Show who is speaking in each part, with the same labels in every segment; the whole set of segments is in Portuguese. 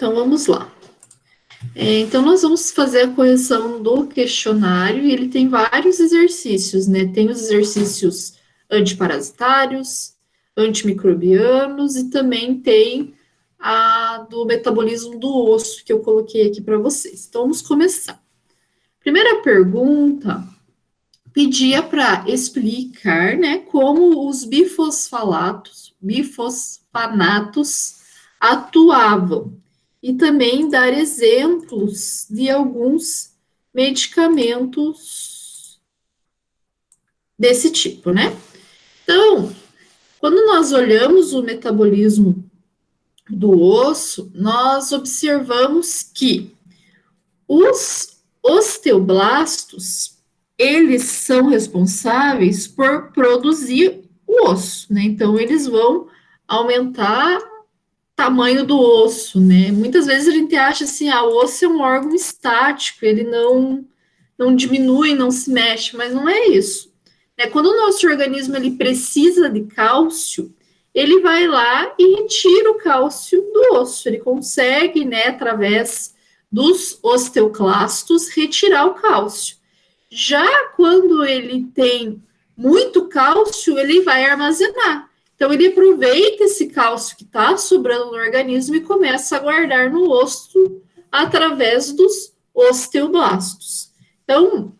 Speaker 1: Então, vamos lá. Então, nós vamos fazer a correção do questionário e ele tem vários exercícios, né? Tem os exercícios antiparasitários, antimicrobianos e também tem a do metabolismo do osso que eu coloquei aqui para vocês. Então, vamos começar. Primeira pergunta pedia para explicar, né, como os bifosfanatos atuavam e também dar exemplos de alguns medicamentos desse tipo, né? Então, quando nós olhamos o metabolismo do osso, nós observamos que os osteoblastos, eles são responsáveis por produzir o osso, né? Então, eles vão aumentar o tamanho do osso, né? Muitas vezes a gente acha assim, o osso é um órgão estático, ele não diminui, não se mexe, mas não é isso. Quando o nosso organismo ele precisa de cálcio, ele vai lá e retira o cálcio do osso, ele consegue, né, através dos osteoclastos, retirar o cálcio. Já quando ele tem muito cálcio, ele vai armazenar. Então, ele aproveita esse cálcio que está sobrando no organismo e começa a guardar no osso através dos osteoblastos. Então,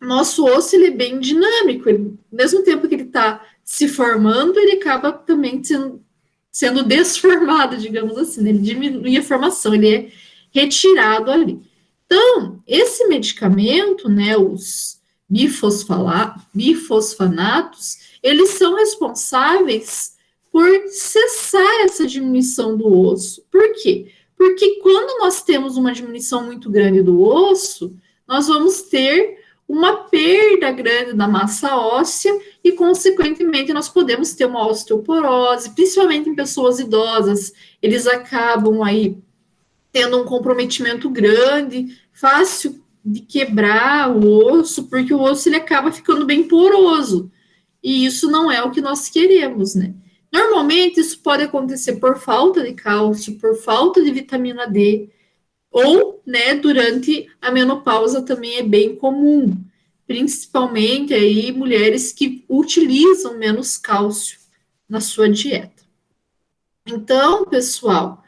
Speaker 1: nosso osso ele é bem dinâmico. Ele, ao mesmo tempo que ele está se formando, ele acaba também sendo desformado, digamos assim. Ele diminui a formação, ele é retirado ali. Então, esse medicamento, né, os bifosfanatos, eles são responsáveis por cessar essa diminuição do osso. Por quê? Porque quando nós temos uma diminuição muito grande do osso, nós vamos ter uma perda grande da massa óssea e, consequentemente, nós podemos ter uma osteoporose, principalmente em pessoas idosas. Eles acabam aí tendo um comprometimento grande, fácil de quebrar o osso, porque o osso ele acaba ficando bem poroso. E isso não é o que nós queremos, né? Normalmente, isso pode acontecer por falta de cálcio, por falta de vitamina D, ou, né, durante a menopausa também é bem comum, principalmente aí mulheres que utilizam menos cálcio na sua dieta. Então, pessoal,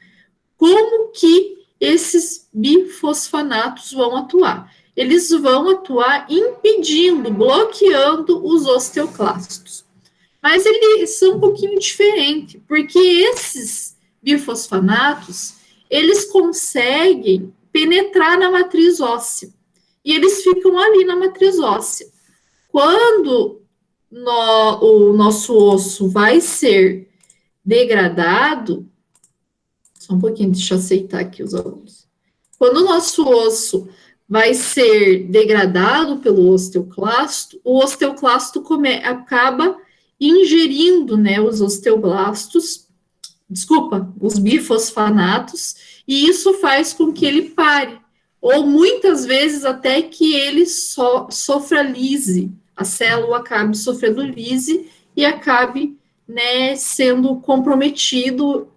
Speaker 1: como que esses bifosfanatos vão atuar? Eles vão atuar impedindo, bloqueando os osteoclastos. Mas eles são um pouquinho diferentes, porque esses bifosfanatos, eles conseguem penetrar na matriz óssea. E eles ficam ali na matriz óssea. Quando o nosso osso vai ser degradado, só um pouquinho, deixa eu aceitar aqui os alunos. Quando o nosso osso vai ser degradado pelo osteoclasto, o osteoclasto acaba ingerindo, né, os os bifosfanatos, e isso faz com que ele pare, ou muitas vezes até que ele sofra lise, a célula acabe sofrendo lise e acabe, né, sendo comprometido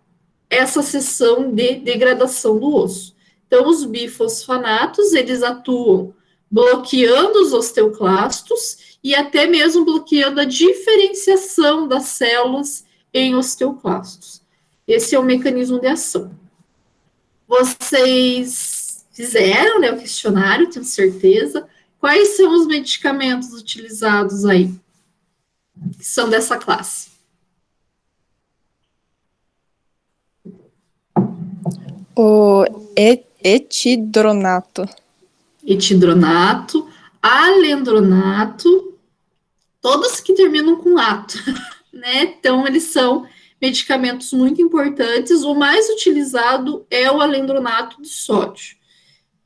Speaker 1: essa seção de degradação do osso. Então, os bifosfanatos, eles atuam bloqueando os osteoclastos e até mesmo bloqueando a diferenciação das células em osteoclastos. Esse é o mecanismo de ação. Vocês fizeram, né, o questionário, tenho certeza. Quais são os medicamentos utilizados aí, que são dessa classe?
Speaker 2: O etidronato.
Speaker 1: Etidronato, alendronato, todos que terminam com ato, né? Então, eles são medicamentos muito importantes. O mais utilizado é o alendronato de sódio.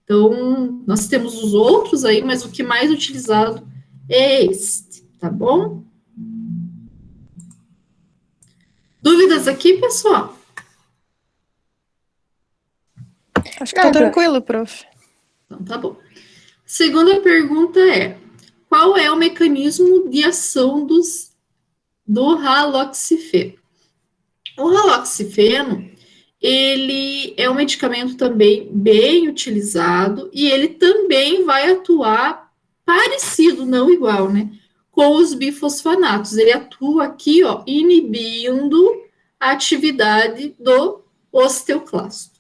Speaker 1: Então, nós temos os outros aí, mas o que mais utilizado é este, tá bom? Dúvidas aqui, pessoal?
Speaker 2: Acho que tá tranquilo, prof.
Speaker 1: Então, tá bom. Segunda pergunta é: qual é o mecanismo de ação do haloxifeno? O haloxifeno, ele é um medicamento também bem utilizado e ele também vai atuar parecido, não igual, né, com os bifosfanatos. Ele atua aqui, ó, inibindo a atividade do osteoclasto.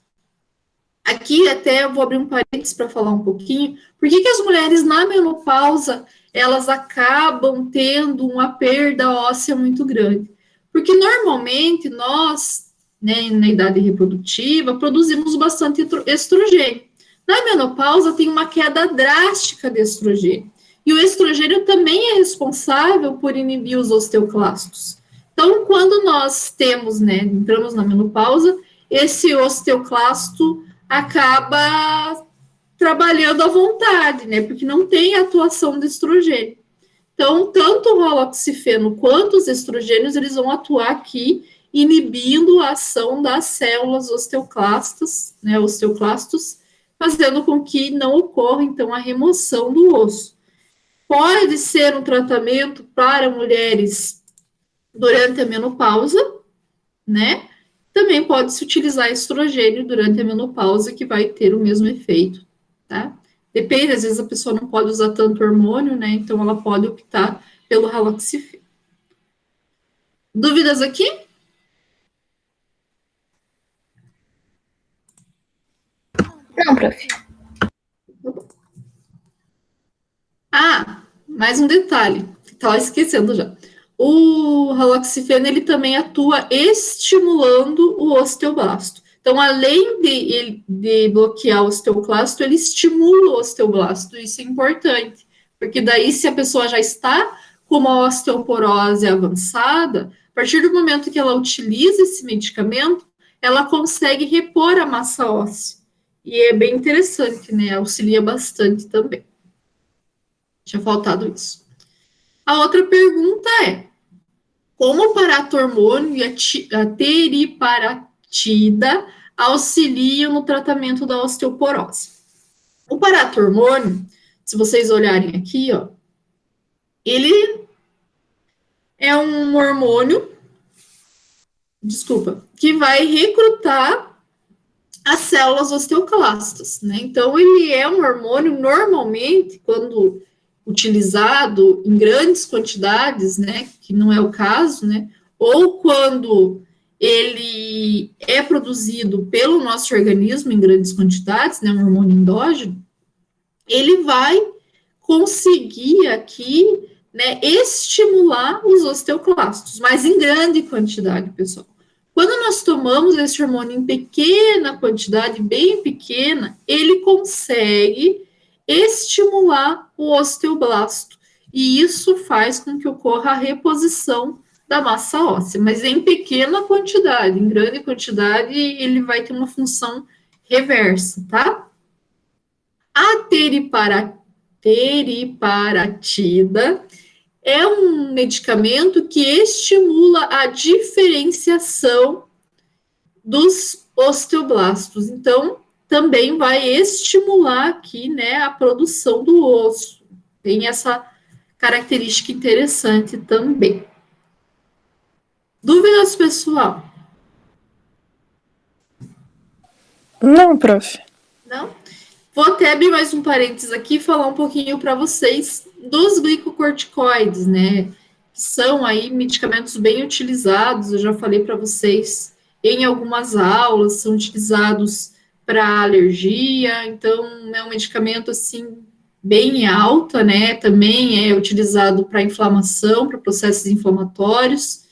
Speaker 1: Aqui até eu vou abrir um parênteses para falar um pouquinho. Por que as mulheres na menopausa elas acabam tendo uma perda óssea muito grande? Porque normalmente nós, né, na idade reprodutiva, produzimos bastante estrogênio. Na menopausa tem uma queda drástica de estrogênio. E o estrogênio também é responsável por inibir os osteoclastos. Então, quando nós temos, né, entramos na menopausa, esse osteoclasto acaba trabalhando à vontade, né? Porque não tem atuação do estrogênio. Então, tanto o roloxifeno quanto os estrogênios, eles vão atuar aqui, inibindo a ação das células osteoclastas, né, osteoclastos, fazendo com que não ocorra, então, a remoção do osso. Pode ser um tratamento para mulheres durante a menopausa, né? Também pode-se utilizar estrogênio durante a menopausa, que vai ter o mesmo efeito, tá? Depende, às vezes a pessoa não pode usar tanto hormônio, né? Então ela pode optar pelo raloxifeno. Dúvidas aqui?
Speaker 3: Não, prof.
Speaker 1: Ah, mais um detalhe, estava esquecendo já. O raloxifeno, ele também atua estimulando o osteoblasto. Então, além de bloquear o osteoclasto, ele estimula o osteoblasto. Isso é importante, porque daí, se a pessoa já está com uma osteoporose avançada, a partir do momento que ela utiliza esse medicamento, ela consegue repor a massa óssea. E é bem interessante, né? Auxilia bastante também. Tinha faltado isso. A outra pergunta é: como o paratormônio e a teriparatida auxiliam no tratamento da osteoporose? O paratormônio, se vocês olharem aqui, ó, ele é um hormônio, que vai recrutar as células osteoclastas, né? Então, ele é um hormônio, normalmente, quando utilizado em grandes quantidades, né, que não é o caso, né, ou quando ele é produzido pelo nosso organismo em grandes quantidades, né, um hormônio endógeno, ele vai conseguir aqui, né, estimular os osteoclastos, mas em grande quantidade, pessoal. Quando nós tomamos esse hormônio em pequena quantidade, bem pequena, ele consegue estimular o osteoblasto. E isso faz com que ocorra a reposição da massa óssea, mas em pequena quantidade. Em grande quantidade, ele vai ter uma função reversa, tá? A teriparatida é um medicamento que estimula a diferenciação dos osteoblastos. Então, também vai estimular aqui, né, a produção do osso. Tem essa característica interessante também. Dúvidas, pessoal?
Speaker 2: Não, prof.
Speaker 1: Não? Vou até abrir mais um parênteses aqui e falar um pouquinho para vocês dos glicocorticoides, né? Que são aí medicamentos bem utilizados, eu já falei para vocês em algumas aulas, são utilizados para alergia, então é um medicamento assim bem alta, né? Também é utilizado para inflamação, para processos inflamatórios.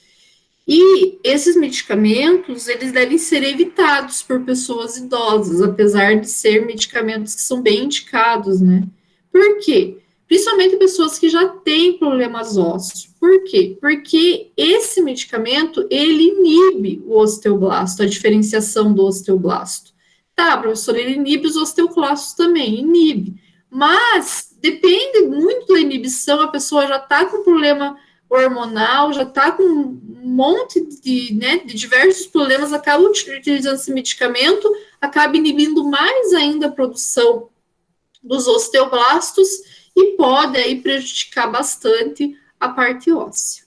Speaker 1: E esses medicamentos, eles devem ser evitados por pessoas idosas, apesar de ser medicamentos que são bem indicados, né? Por quê? Principalmente pessoas que já têm problemas ósseos. Por quê? Porque esse medicamento, ele inibe o osteoblasto, a diferenciação do osteoblasto. Tá, professor, ele inibe os osteoclastos também, inibe. Mas depende muito da inibição, a pessoa já está com problema hormonal, já está com um monte de, né, de diversos problemas, acaba utilizando esse medicamento, acaba inibindo mais ainda a produção dos osteoblastos e pode aí prejudicar bastante a parte óssea.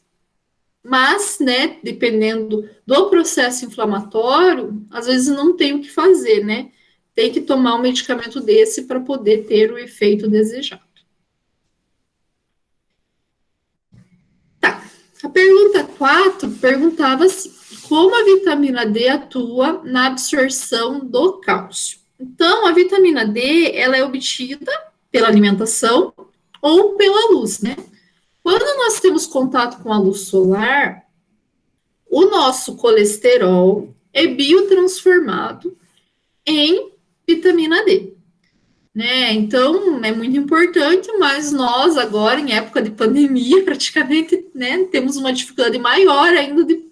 Speaker 1: Mas, né, dependendo do processo inflamatório, às vezes não tem o que fazer, né? Tem que tomar um medicamento desse para poder ter o efeito desejado. Tá. A pergunta 4 perguntava assim: como a vitamina D atua na absorção do cálcio? Então, a vitamina D, ela é obtida pela alimentação ou pela luz, né? Quando nós temos contato com a luz solar, o nosso colesterol é biotransformado em vitamina D, né? Então, é muito importante, mas nós agora, em época de pandemia, praticamente, né, temos uma dificuldade maior ainda de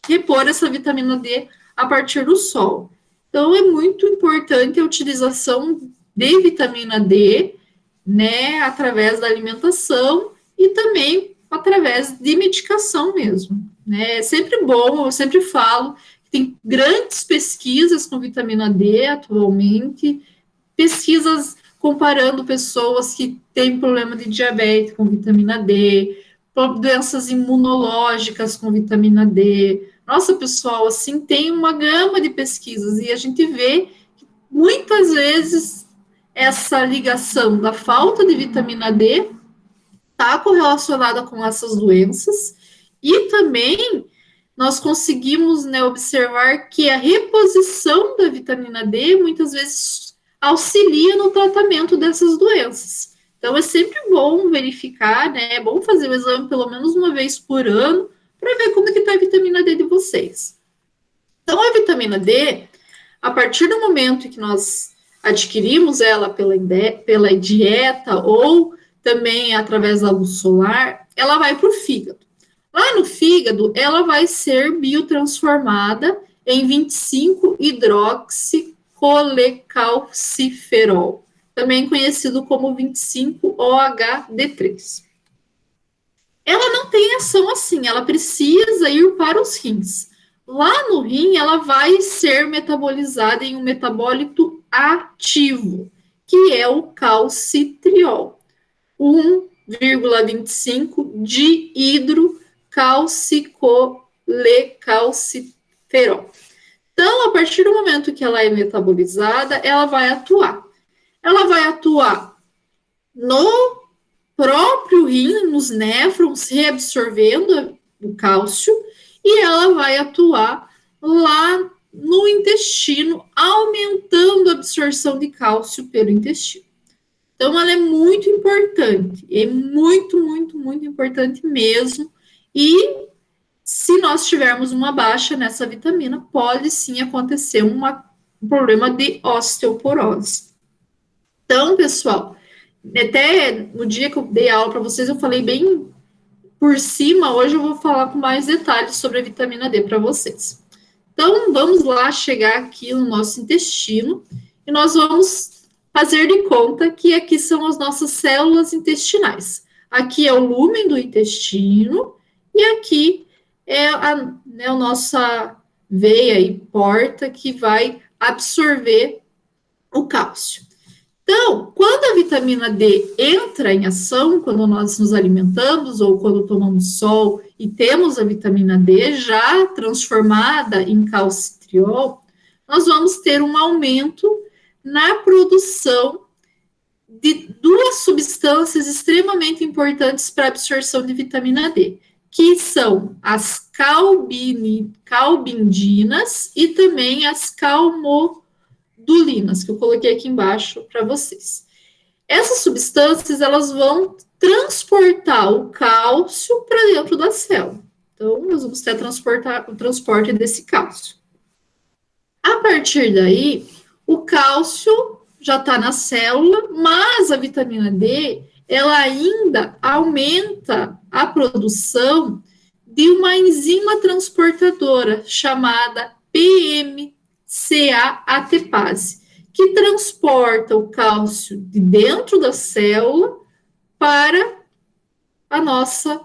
Speaker 1: repor essa vitamina D a partir do sol. Então, é muito importante a utilização de vitamina D, né, através da alimentação e também através de medicação mesmo, né? É sempre bom, eu sempre falo, que tem grandes pesquisas com vitamina D atualmente, pesquisas comparando pessoas que têm problema de diabetes com vitamina D, doenças imunológicas com vitamina D. Nossa, pessoal, assim, tem uma gama de pesquisas e a gente vê que muitas vezes essa ligação da falta de vitamina D está correlacionada com essas doenças e também nós conseguimos, né, observar que a reposição da vitamina D muitas vezes auxilia no tratamento dessas doenças. Então, é sempre bom verificar, né, é bom fazer o exame pelo menos uma vez por ano para ver como que está a vitamina D de vocês. Então, a vitamina D, a partir do momento que nós adquirimos ela pela dieta ou também através da luz solar, ela vai para o fígado. Lá no fígado, ela vai ser biotransformada em 25-hidroxicolecalciferol, também conhecido como 25-OHD3. Ela não tem ação assim, ela precisa ir para os rins. Lá no rim, ela vai ser metabolizada em um metabólito ativo, que é o calcitriol, 1,25 de hidrocalcicolecalciferol. Então, a partir do momento que ela é metabolizada, ela vai atuar. Ela vai atuar no próprio rim, nos néfrons, reabsorvendo o cálcio, e ela vai atuar lá no intestino, aumentando a absorção de cálcio pelo intestino. Então, ela é muito importante, é muito, muito, muito importante mesmo. E se nós tivermos uma baixa nessa vitamina, pode sim acontecer um problema de osteoporose. Então, pessoal, até no dia que eu dei aula para vocês, eu falei bem por cima, hoje eu vou falar com mais detalhes sobre a vitamina D para vocês. Então, vamos lá chegar aqui no nosso intestino e nós vamos fazer de conta que aqui são as nossas células intestinais. Aqui é o lúmen do intestino e aqui é a nossa veia e porta que vai absorver o cálcio. Então, quando a vitamina D entra em ação, quando nós nos alimentamos ou quando tomamos sol e temos a vitamina D já transformada em calcitriol, nós vamos ter um aumento na produção de duas substâncias extremamente importantes para a absorção de vitamina D, que são as calbindinas e também as calmodulinas, que eu coloquei aqui embaixo para vocês. Essas substâncias, elas vão transportar o cálcio para dentro da célula. Então, nós vamos ter o transporte desse cálcio. A partir daí, o cálcio já está na célula, mas a vitamina D, ela ainda aumenta a produção de uma enzima transportadora chamada PMCA-ATPase, que transporta o cálcio de dentro da célula para a nossa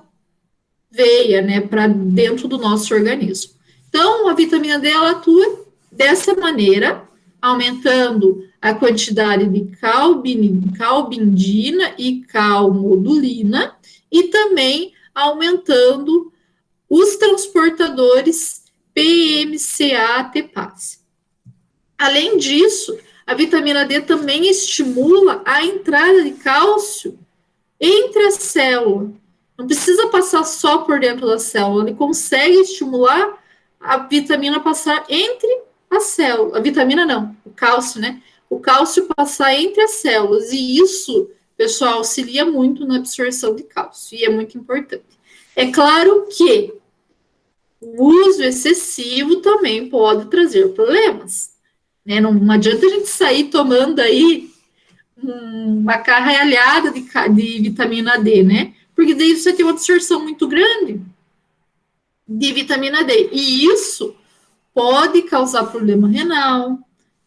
Speaker 1: veia, né, para dentro do nosso organismo. Então, a vitamina D, ela atua dessa maneira, aumentando a quantidade de calbindina e calmodulina, e também aumentando os transportadores PMCA-ATPase. Além disso, a vitamina D também estimula a entrada de cálcio entre a célula. Não precisa passar só por dentro da célula, ele consegue estimular a vitamina passar entre a célula. A vitamina não, o cálcio, né? O cálcio passar entre as células. E isso, pessoal, auxilia muito na absorção de cálcio. E é muito importante. É claro que o uso excessivo também pode trazer problemas. Né? Não adianta a gente sair tomando aí uma carralhada de vitamina D, né? Porque daí você tem uma absorção muito grande de vitamina D. E isso pode causar problema renal,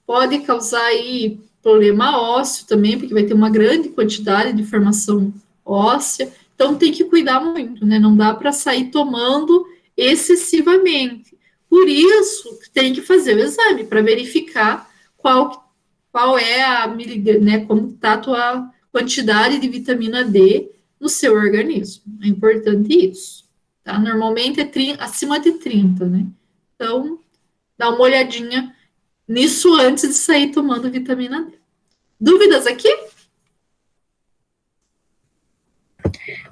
Speaker 1: pode causar aí problema ósseo também, porque vai ter uma grande quantidade de formação óssea. Então tem que cuidar muito, né? Não dá para sair tomando excessivamente. Por isso, tem que fazer o exame para verificar qual é a né, como está a tua quantidade de vitamina D no seu organismo. É importante isso. Tá? Normalmente é acima de 30, né? Então, dá uma olhadinha nisso antes de sair tomando vitamina D. Dúvidas aqui?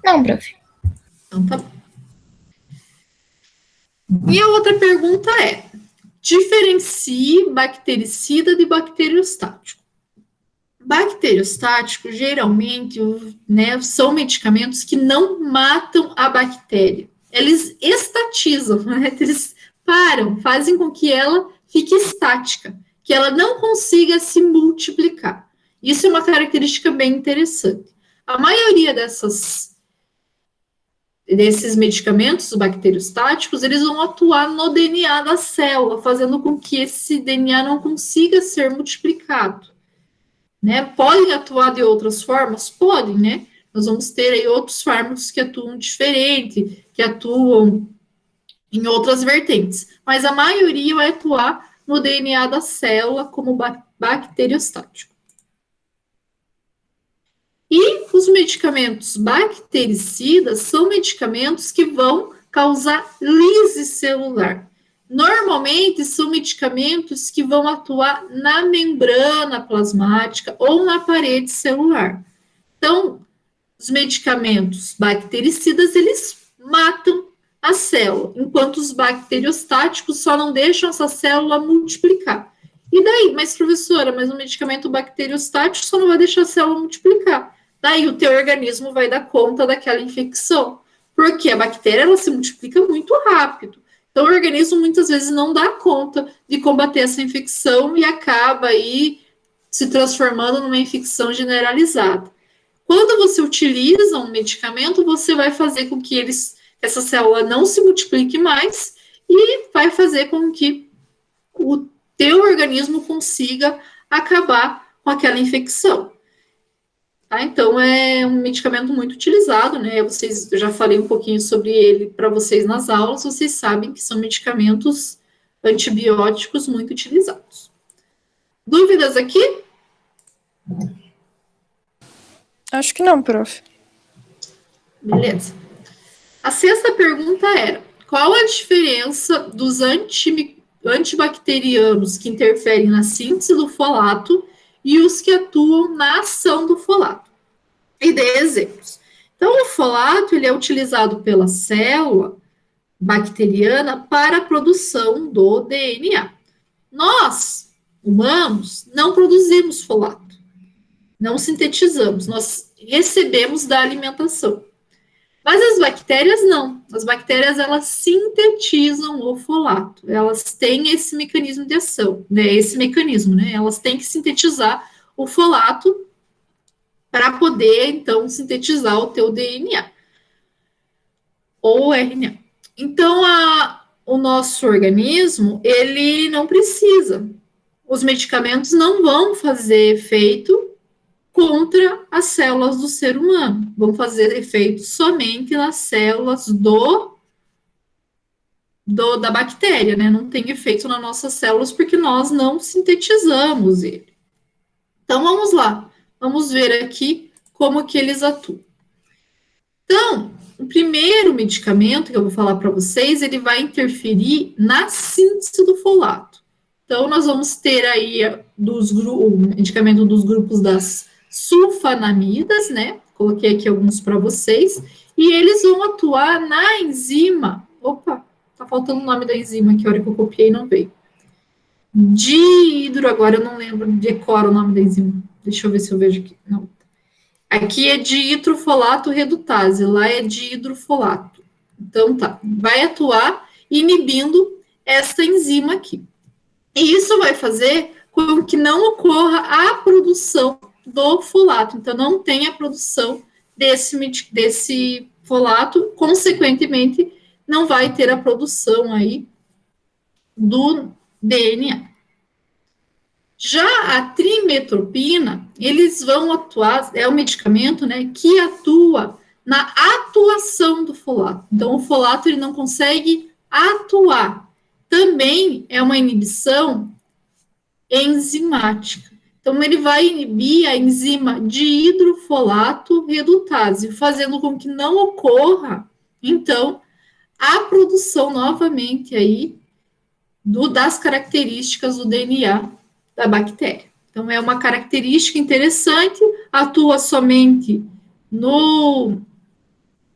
Speaker 3: Não, prof.
Speaker 1: Então tá bom. E a outra pergunta é: diferencie bactericida de bacteriostático. Bacteriostático, geralmente, né, são medicamentos que não matam a bactéria. Eles estatizam, né? Eles param, fazem com que ela fique estática, que ela não consiga se multiplicar. Isso é uma característica bem interessante. A maioria desses medicamentos bacteriostáticos, eles vão atuar no DNA da célula, fazendo com que esse DNA não consiga ser multiplicado. Né? Podem atuar de outras formas? Podem, né? Nós vamos ter aí outros fármacos que atuam diferente, que atuam em outras vertentes, mas a maioria vai atuar no DNA da célula como bacteriostático. E os medicamentos bactericidas são medicamentos que vão causar lise celular. Normalmente são medicamentos que vão atuar na membrana plasmática ou na parede celular. Então, os medicamentos bactericidas, eles matam a célula, enquanto os bacteriostáticos só não deixam essa célula multiplicar. E daí? Mas, professora, mas o medicamento bacteriostático só não vai deixar a célula multiplicar. Daí o teu organismo vai dar conta daquela infecção. Porque a bactéria, ela se multiplica muito rápido. Então, o organismo muitas vezes não dá conta de combater essa infecção e acaba aí se transformando numa infecção generalizada. Quando você utiliza um medicamento, você vai fazer com que essa célula não se multiplique mais e vai fazer com que o teu organismo consiga acabar com aquela infecção. Tá? Então, é um medicamento muito utilizado, né? Eu já falei um pouquinho sobre ele para vocês nas aulas, vocês sabem que são medicamentos antibióticos muito utilizados. Dúvidas aqui?
Speaker 2: Acho que não, prof.
Speaker 1: Beleza. A sexta pergunta era: qual a diferença dos antibacterianos que interferem na síntese do folato e os que atuam na ação do folato? E dei exemplos. Então, o folato ele é utilizado pela célula bacteriana para a produção do DNA. Nós, humanos, não produzimos folato, não sintetizamos, nós recebemos da alimentação. Mas as bactérias não. As bactérias, elas sintetizam o folato. Elas têm esse mecanismo de ação, né? Elas têm que sintetizar o folato para poder, então, sintetizar o teu DNA ou RNA. Então, o nosso organismo, ele não precisa. Os medicamentos não vão fazer efeito contra as células do ser humano. Vão fazer efeito somente nas células da bactéria, né? Não tem efeito nas nossas células porque nós não sintetizamos ele. Então, vamos lá. Vamos ver aqui como que eles atuam. Então, o primeiro medicamento que eu vou falar para vocês, ele vai interferir na síntese do folato. Então, nós vamos ter aí o medicamento dos grupos das sulfanamidas, né? Coloquei aqui alguns para vocês. E eles vão atuar na enzima. Opa, tá faltando o nome da enzima que a hora que eu copiei não veio. Agora eu não lembro, decoro o nome da enzima. Deixa eu ver se eu vejo aqui. Não. Aqui é diitrofolato redutase, lá é dihidrofolato. Então tá, vai atuar inibindo essa enzima aqui. E isso vai fazer com que não ocorra a produção do folato. Então, não tem a produção desse folato, consequentemente, não vai ter a produção aí do DNA. Já a trimetopina, eles vão atuar, é um medicamento, né, que atua na atuação do folato. Então, o folato, ele não consegue atuar. Também é uma inibição enzimática. Então, ele vai inibir a enzima dihidrofolato redutase, fazendo com que não ocorra, então, a produção novamente aí das características do DNA da bactéria. Então, é uma característica interessante, atua somente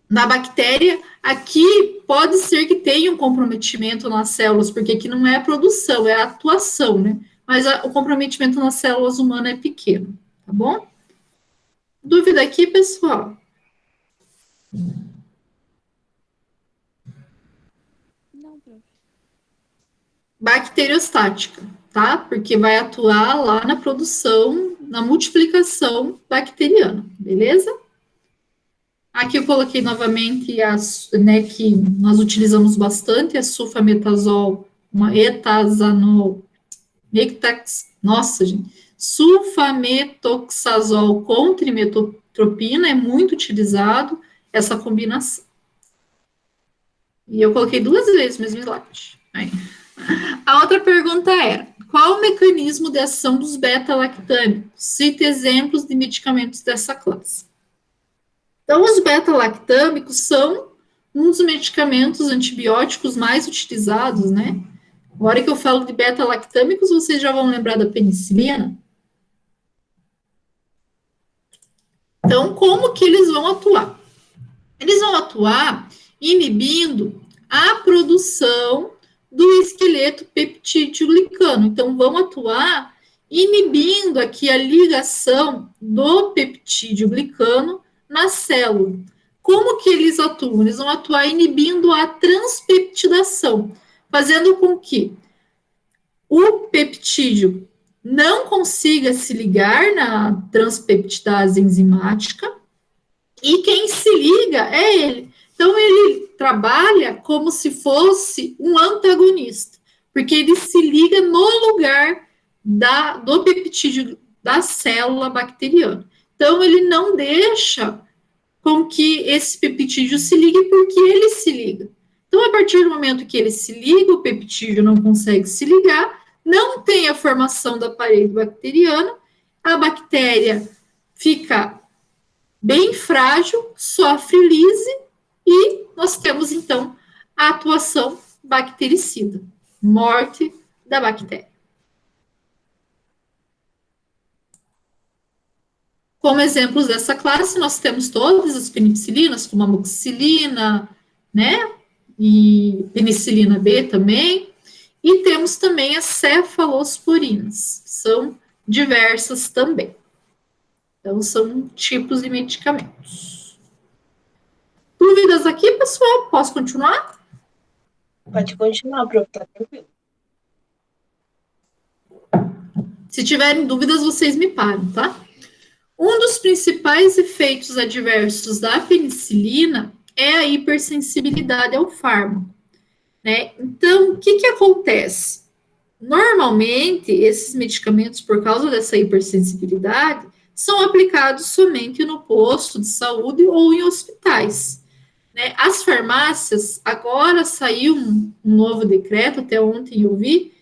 Speaker 1: na bactéria. Aqui pode ser que tenha um comprometimento nas células, porque aqui não é a produção, é a atuação, né? Mas o comprometimento nas células humanas é pequeno, tá bom? Dúvida aqui, pessoal?
Speaker 2: Não, prof.
Speaker 1: Bacteriostática, tá? Porque vai atuar lá na produção, na multiplicação bacteriana, beleza? Aqui eu coloquei novamente né, que nós utilizamos bastante, a sulfametazol, uma etazanol, nossa, gente, sulfametoxazol com trimetopina é muito utilizado essa combinação. E eu coloquei 2 vezes o mesmo slide. Aí. A outra pergunta era: qual o mecanismo de ação dos beta-lactâmicos? Cite exemplos de medicamentos dessa classe. Então, os beta-lactâmicos são um dos medicamentos antibióticos mais utilizados, né? Na hora que eu falo de beta-lactâmicos, vocês já vão lembrar da penicilina. Então, como que eles vão atuar? Eles vão atuar inibindo a produção do esqueleto peptídeo-glicano. Então, vão atuar inibindo aqui a ligação do peptídeo-glicano na célula. Como que eles atuam? Eles vão atuar inibindo a transpeptidação, fazendo com que o peptídeo não consiga se ligar na transpeptidase enzimática, e quem se liga é ele. Então, ele trabalha como se fosse um antagonista, porque ele se liga no lugar do peptídeo da célula bacteriana. Então, ele não deixa com que esse peptídeo se ligue, porque ele se liga. Então, a partir do momento que ele se liga, o peptídeo não consegue se ligar, não tem a formação da parede bacteriana, a bactéria fica bem frágil, sofre lise, e nós temos, então, a atuação bactericida, morte da bactéria. Como exemplos dessa classe, nós temos todas as penicilinas, como a amoxicilina, né, e penicilina B também, e temos também as cefalosporinas, que são diversas também. Então, são tipos de medicamentos. Dúvidas aqui, pessoal? Posso continuar?
Speaker 3: Pode continuar, prof, tá tranquilo.
Speaker 1: Se tiverem dúvidas, vocês me param, tá? Um dos principais efeitos adversos da penicilina é a hipersensibilidade ao fármaco, né? Então, o que acontece? Normalmente, esses medicamentos, por causa dessa hipersensibilidade, são aplicados somente no posto de saúde ou em hospitais, né? As farmácias, agora saiu um novo decreto, até ontem eu vi,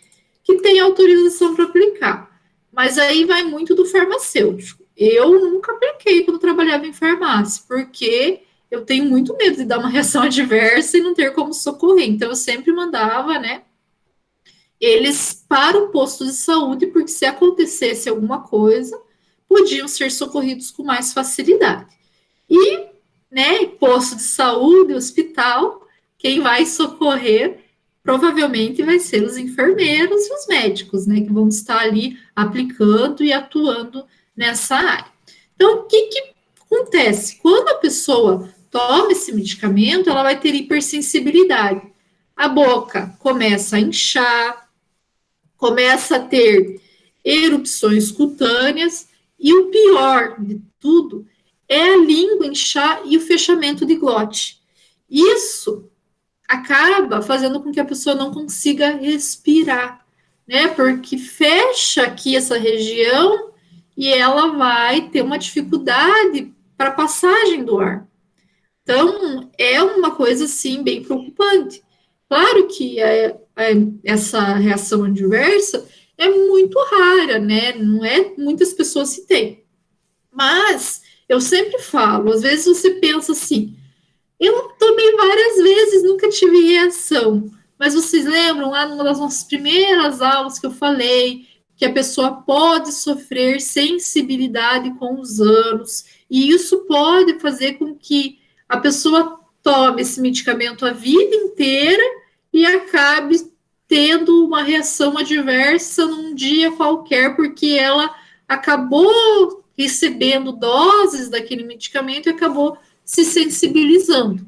Speaker 1: que tem autorização para aplicar, mas aí vai muito do farmacêutico. Eu nunca apliquei quando trabalhava em farmácia, porque eu tenho muito medo de dar uma reação adversa e não ter como socorrer. Então, eu sempre mandava, né, eles para o posto de saúde, porque se acontecesse alguma coisa, podiam ser socorridos com mais facilidade. E, né, posto de saúde, hospital, quem vai socorrer provavelmente vai ser os enfermeiros e os médicos, né, que vão estar ali aplicando e atuando nessa área. Então, o que acontece? Quando a pessoa toma esse medicamento, ela vai ter hipersensibilidade. A boca começa a inchar, começa a ter erupções cutâneas, e o pior de tudo é a língua inchar e o fechamento de glote. Isso acaba fazendo com que a pessoa não consiga respirar, né? Porque fecha aqui essa região e ela vai ter uma dificuldade para a passagem do ar. Então, é uma coisa, assim, bem preocupante. Claro que essa reação adversa é muito rara, né? Não é muitas pessoas se têm. Mas, eu sempre falo, às vezes você pensa assim, eu tomei várias vezes, nunca tive reação. Mas vocês lembram lá numa das nossas primeiras aulas que eu falei que a pessoa pode sofrer sensibilidade com os anos, e isso pode fazer com que a pessoa tome esse medicamento a vida inteira e acabe tendo uma reação adversa num dia qualquer, porque ela acabou recebendo doses daquele medicamento e acabou se sensibilizando.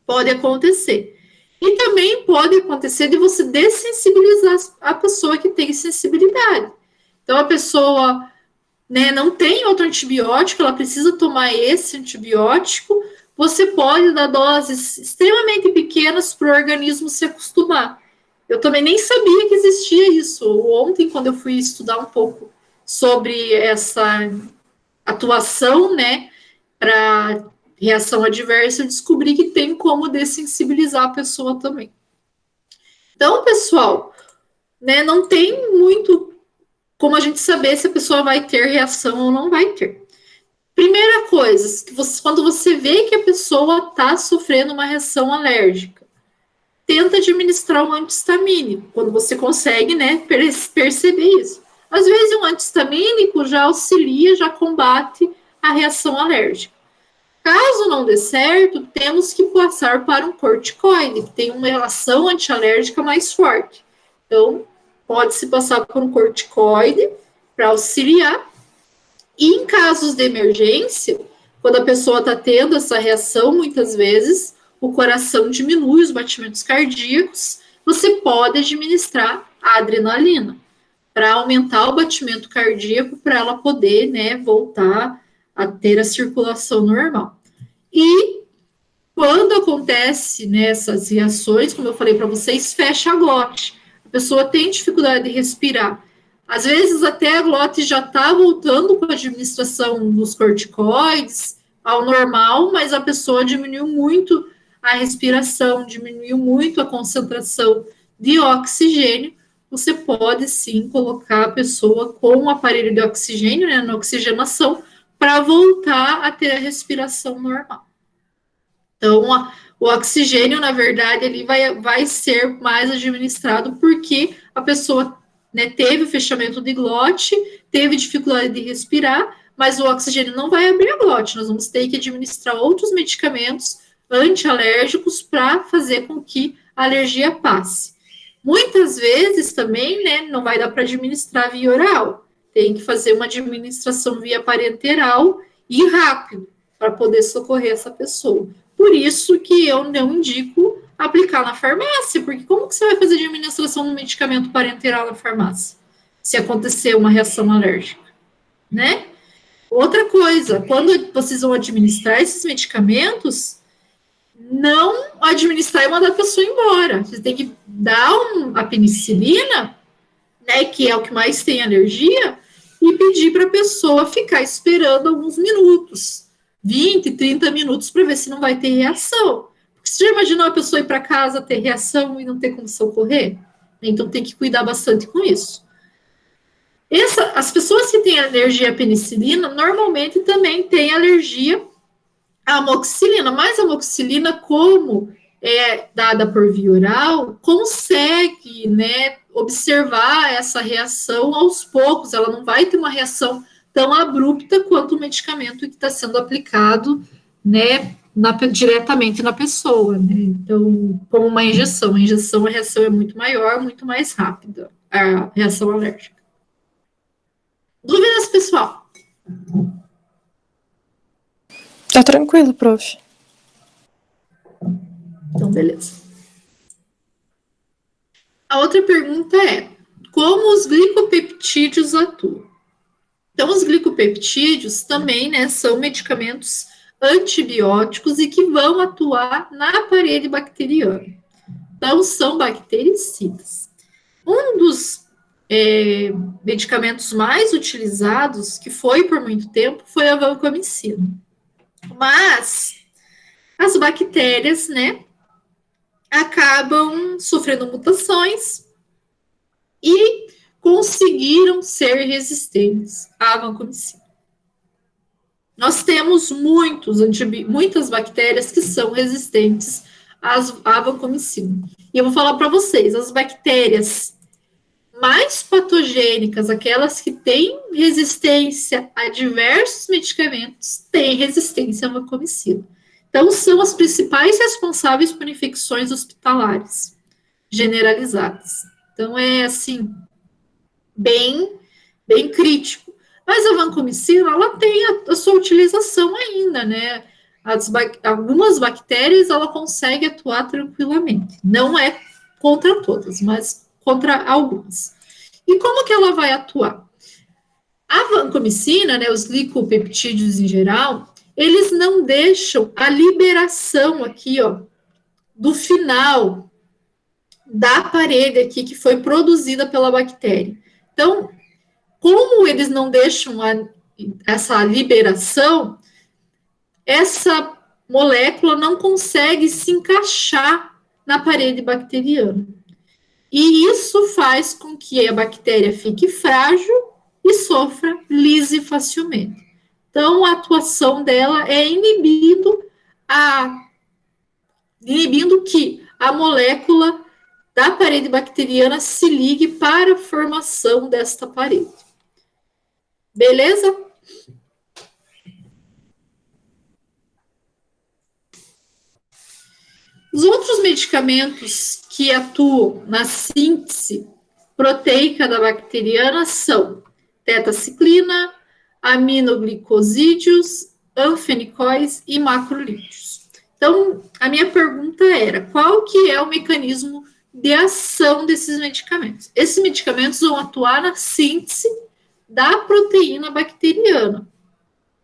Speaker 1: Pode acontecer. E também pode acontecer de você dessensibilizar a pessoa que tem sensibilidade. Então, a pessoa, né, não tem outro antibiótico, ela precisa tomar esse antibiótico, você pode dar doses extremamente pequenas para o organismo se acostumar. Eu também nem sabia que existia isso. Ontem, quando eu fui estudar um pouco sobre essa atuação, né, para reação adversa, eu descobri que tem como dessensibilizar a pessoa também. Então, pessoal, né, não tem muito como a gente saber se a pessoa vai ter reação ou não vai ter. Primeira coisa, quando você vê que a pessoa está sofrendo uma reação alérgica, tenta administrar um anti-histamínico, quando você consegue, né, perceber isso. Às vezes, um anti-histamínico já auxilia, já combate a reação alérgica. Caso não dê certo, temos que passar para um corticoide, que tem uma relação antialérgica mais forte. Então, pode-se passar por um corticoide para auxiliar. E em casos de emergência, quando a pessoa está tendo essa reação, muitas vezes o coração diminui os batimentos cardíacos, você pode administrar a adrenalina para aumentar o batimento cardíaco, para ela poder, né, voltar a ter a circulação normal. E quando acontece nessas reações, como eu falei para vocês, fecha a glote. A pessoa tem dificuldade de respirar. Às vezes até a glote já está voltando com a administração dos corticoides ao normal, mas a pessoa diminuiu muito a respiração, diminuiu muito a concentração de oxigênio. Você pode sim colocar a pessoa com um aparelho de oxigênio, né, na oxigenação, para voltar a ter a respiração normal. Então, o oxigênio, na verdade, ele vai ser mais administrado porque a pessoa, né, teve o fechamento de glote, teve dificuldade de respirar, mas o oxigênio não vai abrir a glote. Nós vamos ter que administrar outros medicamentos antialérgicos para fazer com que a alergia passe. Muitas vezes também, né, não vai dar para administrar via oral. Tem que fazer uma administração via parenteral e rápido para poder socorrer essa pessoa. Por isso que eu não indico aplicar na farmácia, porque como que você vai fazer administração do medicamento parenteral na farmácia, se acontecer uma reação alérgica, né? Outra coisa, quando vocês vão administrar esses medicamentos, não administrar e mandar a pessoa embora. Você tem que dar a penicilina, né, que é o que mais tem alergia, e pedir para a pessoa ficar esperando alguns minutos, 20, 30 minutos, para ver se não vai ter reação. Porque você já imaginou a pessoa ir para casa, ter reação e não ter como socorrer? Então tem que cuidar bastante com isso. As pessoas que têm alergia à penicilina, normalmente também têm alergia A amoxicilina, mas a amoxicilina, como é dada por via oral, consegue, né, observar essa reação aos poucos, ela não vai ter uma reação tão abrupta quanto o medicamento que está sendo aplicado, né, diretamente na pessoa, né? Então, como uma injeção, a reação é muito maior, muito mais rápida, a reação alérgica. Dúvidas, pessoal?
Speaker 2: Tá tranquilo, prof.
Speaker 1: Então, beleza. A outra pergunta é: como os glicopeptídeos atuam? Então, os glicopeptídeos também, né, são medicamentos antibióticos e que vão atuar na parede bacteriana. Então, são bactericidas. Um dos medicamentos mais utilizados, que foi por muito tempo, foi a vancomicina. Mas as bactérias, né, acabam sofrendo mutações e conseguiram ser resistentes à vancomicina. Nós temos muitas bactérias que são resistentes à vancomicina. E eu vou falar para vocês, as bactérias mais patogênicas, aquelas que têm resistência a diversos medicamentos, têm resistência à vancomicina. Então, são as principais responsáveis por infecções hospitalares generalizadas. Então, é assim, bem crítico. Mas a vancomicina, ela tem a sua utilização ainda, né? Algumas bactérias, ela consegue atuar tranquilamente. Não é contra todas, mas contra algumas. E como que ela vai atuar? A vancomicina, né, os glicopeptídeos em geral, eles não deixam a liberação aqui, ó, do final da parede aqui que foi produzida pela bactéria. Então, como eles não deixam essa liberação, essa molécula não consegue se encaixar na parede bacteriana. E isso faz com que a bactéria fique frágil e sofra lise facilmente. Então, a atuação dela é inibindo que a molécula da parede bacteriana se ligue para a formação desta parede. Beleza? Os outros medicamentos que atuam na síntese proteica da bacteriana são tetraciclina, aminoglicosídeos, anfenicóis e macrolídeos. Então, a minha pergunta era, qual que é o mecanismo de ação desses medicamentos? Esses medicamentos vão atuar na síntese da proteína bacteriana.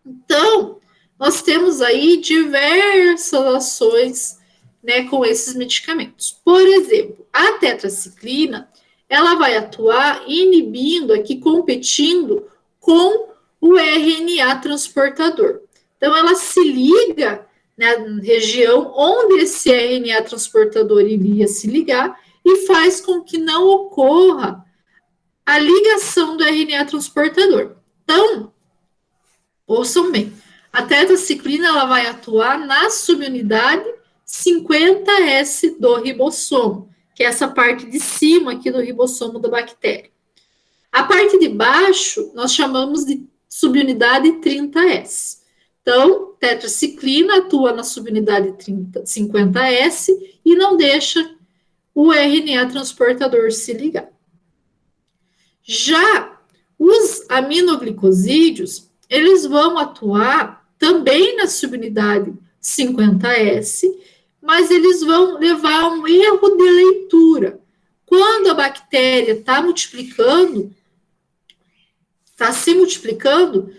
Speaker 1: Então, nós temos aí diversas ações, né, com esses medicamentos. Por exemplo, a tetraciclina, ela vai atuar inibindo aqui, competindo com o RNA transportador. Então, ela se liga na região onde esse RNA transportador iria se ligar e faz com que não ocorra a ligação do RNA transportador. Então, ouçam bem, a tetraciclina ela vai atuar na subunidade 50S do ribossomo, que é essa parte de cima aqui do ribossomo da bactéria. A parte de baixo nós chamamos de subunidade 30S. Então, tetraciclina atua na subunidade 50S e não deixa o RNA transportador se ligar. Já os aminoglicosídeos, eles vão atuar também na subunidade 50S, mas eles vão levar a um erro de leitura. Quando a bactéria está se multiplicando,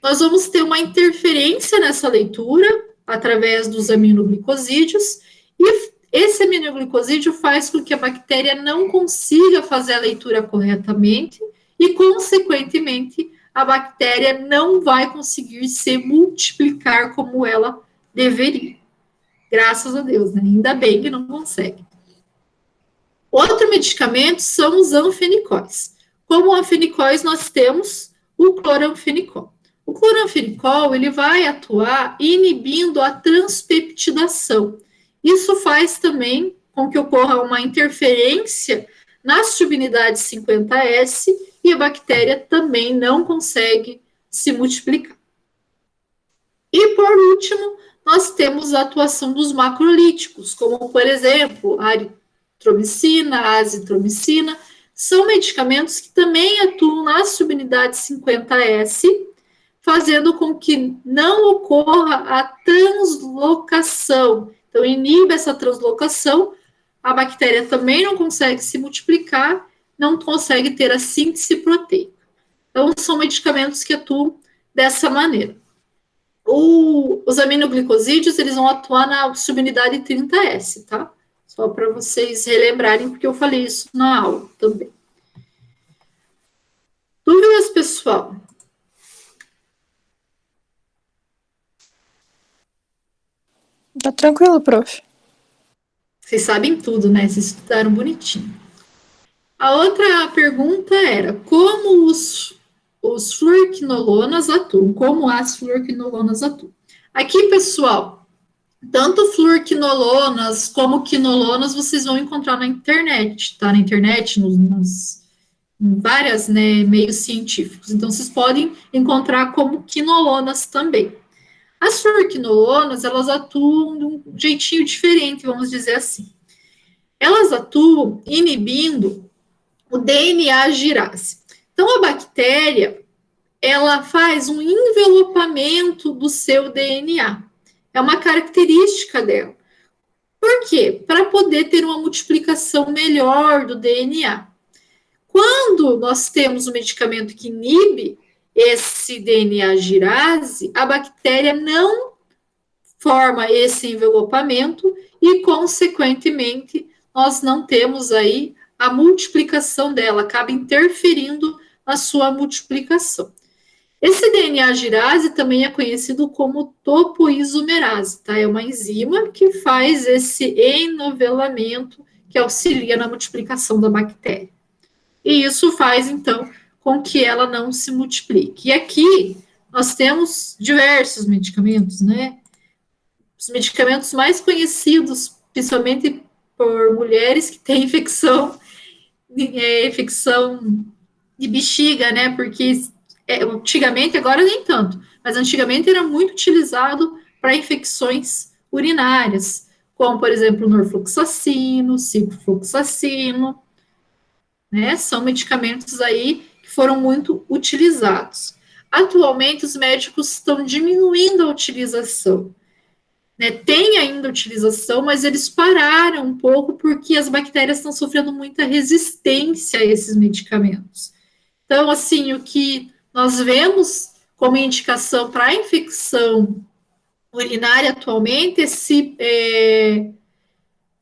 Speaker 1: nós vamos ter uma interferência nessa leitura através dos aminoglicosídeos, e esse aminoglicosídeo faz com que a bactéria não consiga fazer a leitura corretamente e, consequentemente, a bactéria não vai conseguir se multiplicar como ela deveria. Graças a Deus, né? Ainda bem que não consegue. Outro medicamento são os anfenicóis. Como anfenicóis, nós temos o cloranfenicol. O cloranfenicol, ele vai atuar inibindo a transpeptidação. Isso faz também com que ocorra uma interferência na subunidade 50S e a bactéria também não consegue se multiplicar. E, por último, nós temos a atuação dos macrolíticos, como, por exemplo, a eritromicina, a azitromicina, são medicamentos que também atuam na subunidade 50S, fazendo com que não ocorra a translocação. Então, inibe essa translocação, a bactéria também não consegue se multiplicar, não consegue ter a síntese proteica. Então, são medicamentos que atuam dessa maneira. Os aminoglicosídeos, eles vão atuar na subunidade 30S, tá? Só para vocês relembrarem, porque eu falei isso na aula também. Dúvidas, pessoal?
Speaker 2: Tá tranquilo, prof.
Speaker 1: Vocês sabem tudo, né? Vocês estudaram bonitinho. A outra pergunta era, como os fluoroquinolonas atuam? Como as fluoroquinolonas atuam? Aqui, pessoal, tanto fluoroquinolonas como quinolonas vocês vão encontrar na internet, tá? Na internet, em várias, né, meios científicos. Então, vocês podem encontrar como quinolonas também. As fluoroquinolonas, elas atuam de um jeitinho diferente, vamos dizer assim. Elas atuam inibindo o DNA girase. Então, a bactéria, ela faz um envelopamento do seu DNA. É uma característica dela. Por quê? Para poder ter uma multiplicação melhor do DNA. Quando nós temos um medicamento que inibe esse DNA girase, a bactéria não forma esse envelopamento e, consequentemente, nós não temos aí a multiplicação dela, acaba interferindo na sua multiplicação. Esse DNA girase também é conhecido como topoisomerase, tá? É uma enzima que faz esse enovelamento que auxilia na multiplicação da bactéria. E isso faz, então, com que ela não se multiplique. E aqui nós temos diversos medicamentos, né? Os medicamentos mais conhecidos, principalmente por mulheres que têm infecção de bexiga, né? Porque antigamente, agora nem tanto, mas antigamente era muito utilizado para infecções urinárias, como, por exemplo, norfloxacino, ciprofloxacino, né? São medicamentos aí que foram muito utilizados. Atualmente, os médicos estão diminuindo a utilização, né? Tem ainda utilização, mas eles pararam um pouco porque as bactérias estão sofrendo muita resistência a esses medicamentos. Então, assim, o que nós vemos como indicação para a infecção urinária atualmente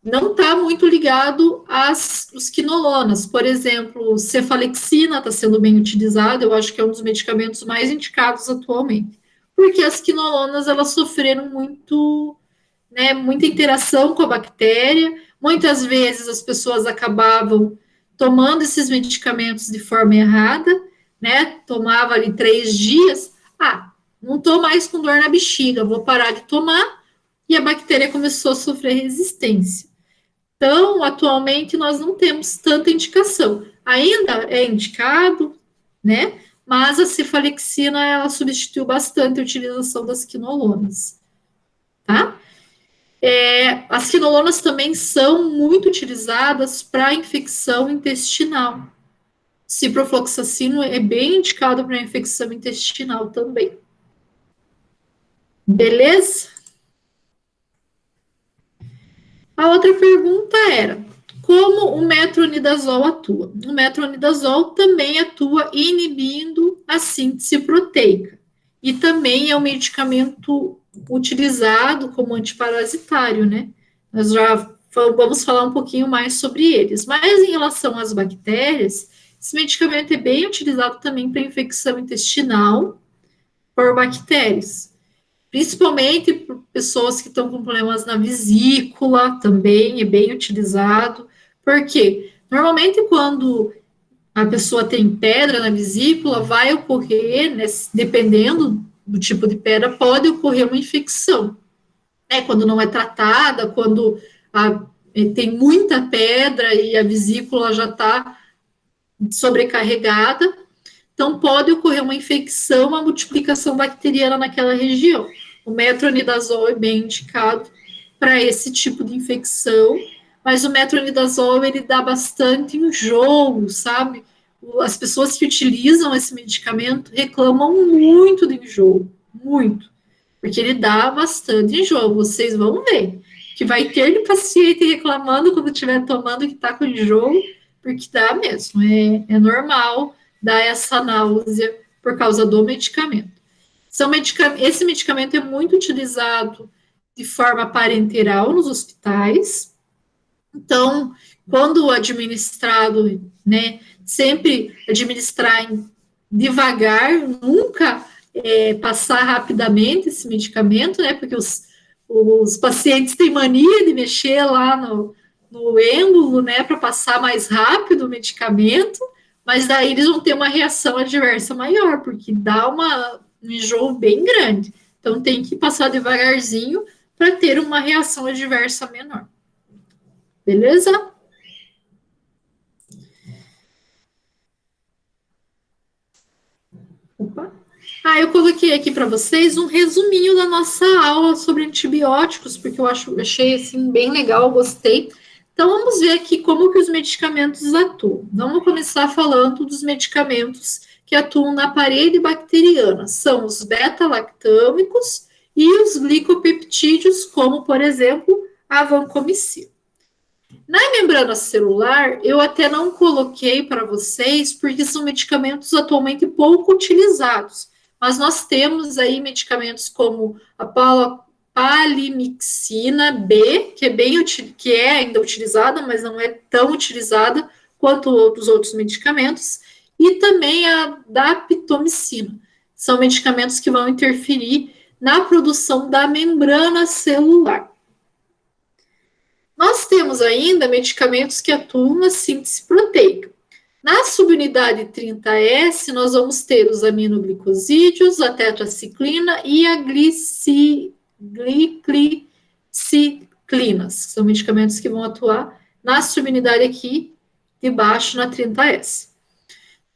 Speaker 1: não está muito ligado às quinolonas. Por exemplo, cefalexina está sendo bem utilizado, eu acho que é um dos medicamentos mais indicados atualmente, porque as quinolonas, elas sofreram muito, né, muita interação com a bactéria, muitas vezes as pessoas acabavam tomando esses medicamentos de forma errada, né, tomava ali 3 dias, não estou mais com dor na bexiga, vou parar de tomar, e a bactéria começou a sofrer resistência. Então, atualmente, nós não temos tanta indicação. Ainda é indicado, né? Mas a cefalexina, ela substituiu bastante a utilização das quinolonas, tá? As quinolonas também são muito utilizadas para infecção intestinal. Ciprofloxacino é bem indicado para infecção intestinal também. Beleza? A outra pergunta era, como o metronidazol atua? O metronidazol também atua inibindo a síntese proteica e também é um medicamento utilizado como antiparasitário, né? Nós já vamos falar um pouquinho mais sobre eles. Mas em relação às bactérias, esse medicamento é bem utilizado também para infecção intestinal por bactérias. Principalmente por pessoas que estão com problemas na vesícula, também é bem utilizado. Por quê? Normalmente, quando a pessoa tem pedra na vesícula, vai ocorrer, né, dependendo do tipo de pedra, pode ocorrer uma infecção. Quando não é tratada, quando tem muita pedra e a vesícula já está sobrecarregada, então pode ocorrer uma infecção, uma multiplicação bacteriana naquela região. O metronidazol é bem indicado para esse tipo de infecção, mas o metronidazol, ele dá bastante enjoo, sabe? As pessoas que utilizam esse medicamento reclamam muito de enjoo, muito, porque ele dá bastante enjoo. Vocês vão ver que vai ter paciente reclamando quando estiver tomando que está com enjoo, porque dá mesmo, é normal dar essa náusea por causa do medicamento. Esse medicamento é muito utilizado de forma parenteral nos hospitais. Então, quando administrado, né, sempre administrar devagar, nunca passar rapidamente esse medicamento, né, porque os pacientes têm mania de mexer lá no êmbolo, né, para passar mais rápido o medicamento, mas daí eles vão ter uma reação adversa maior, porque dá um enjoo bem grande. Então, tem que passar devagarzinho para ter uma reação adversa menor. Beleza? Opa. Eu coloquei aqui para vocês um resuminho da nossa aula sobre antibióticos, porque eu achei assim bem legal, gostei. Então, vamos ver aqui como que os medicamentos atuam. Vamos começar falando dos medicamentos que atuam na parede bacteriana. São os beta-lactâmicos e os glicopeptídeos, como, por exemplo, a vancomicina. Na membrana celular, eu até não coloquei para vocês, porque são medicamentos atualmente pouco utilizados. Mas nós temos aí medicamentos como a palimixina B, que é ainda utilizada, mas não é tão utilizada quanto os outros medicamentos, e também a daptomicina. São medicamentos que vão interferir na produção da membrana celular. Nós temos ainda medicamentos que atuam na síntese proteica. Na subunidade 30S, nós vamos ter os aminoglicosídeos, a tetraciclina e a gliciclinas, que são medicamentos que vão atuar na subunidade aqui de baixo, na 30S.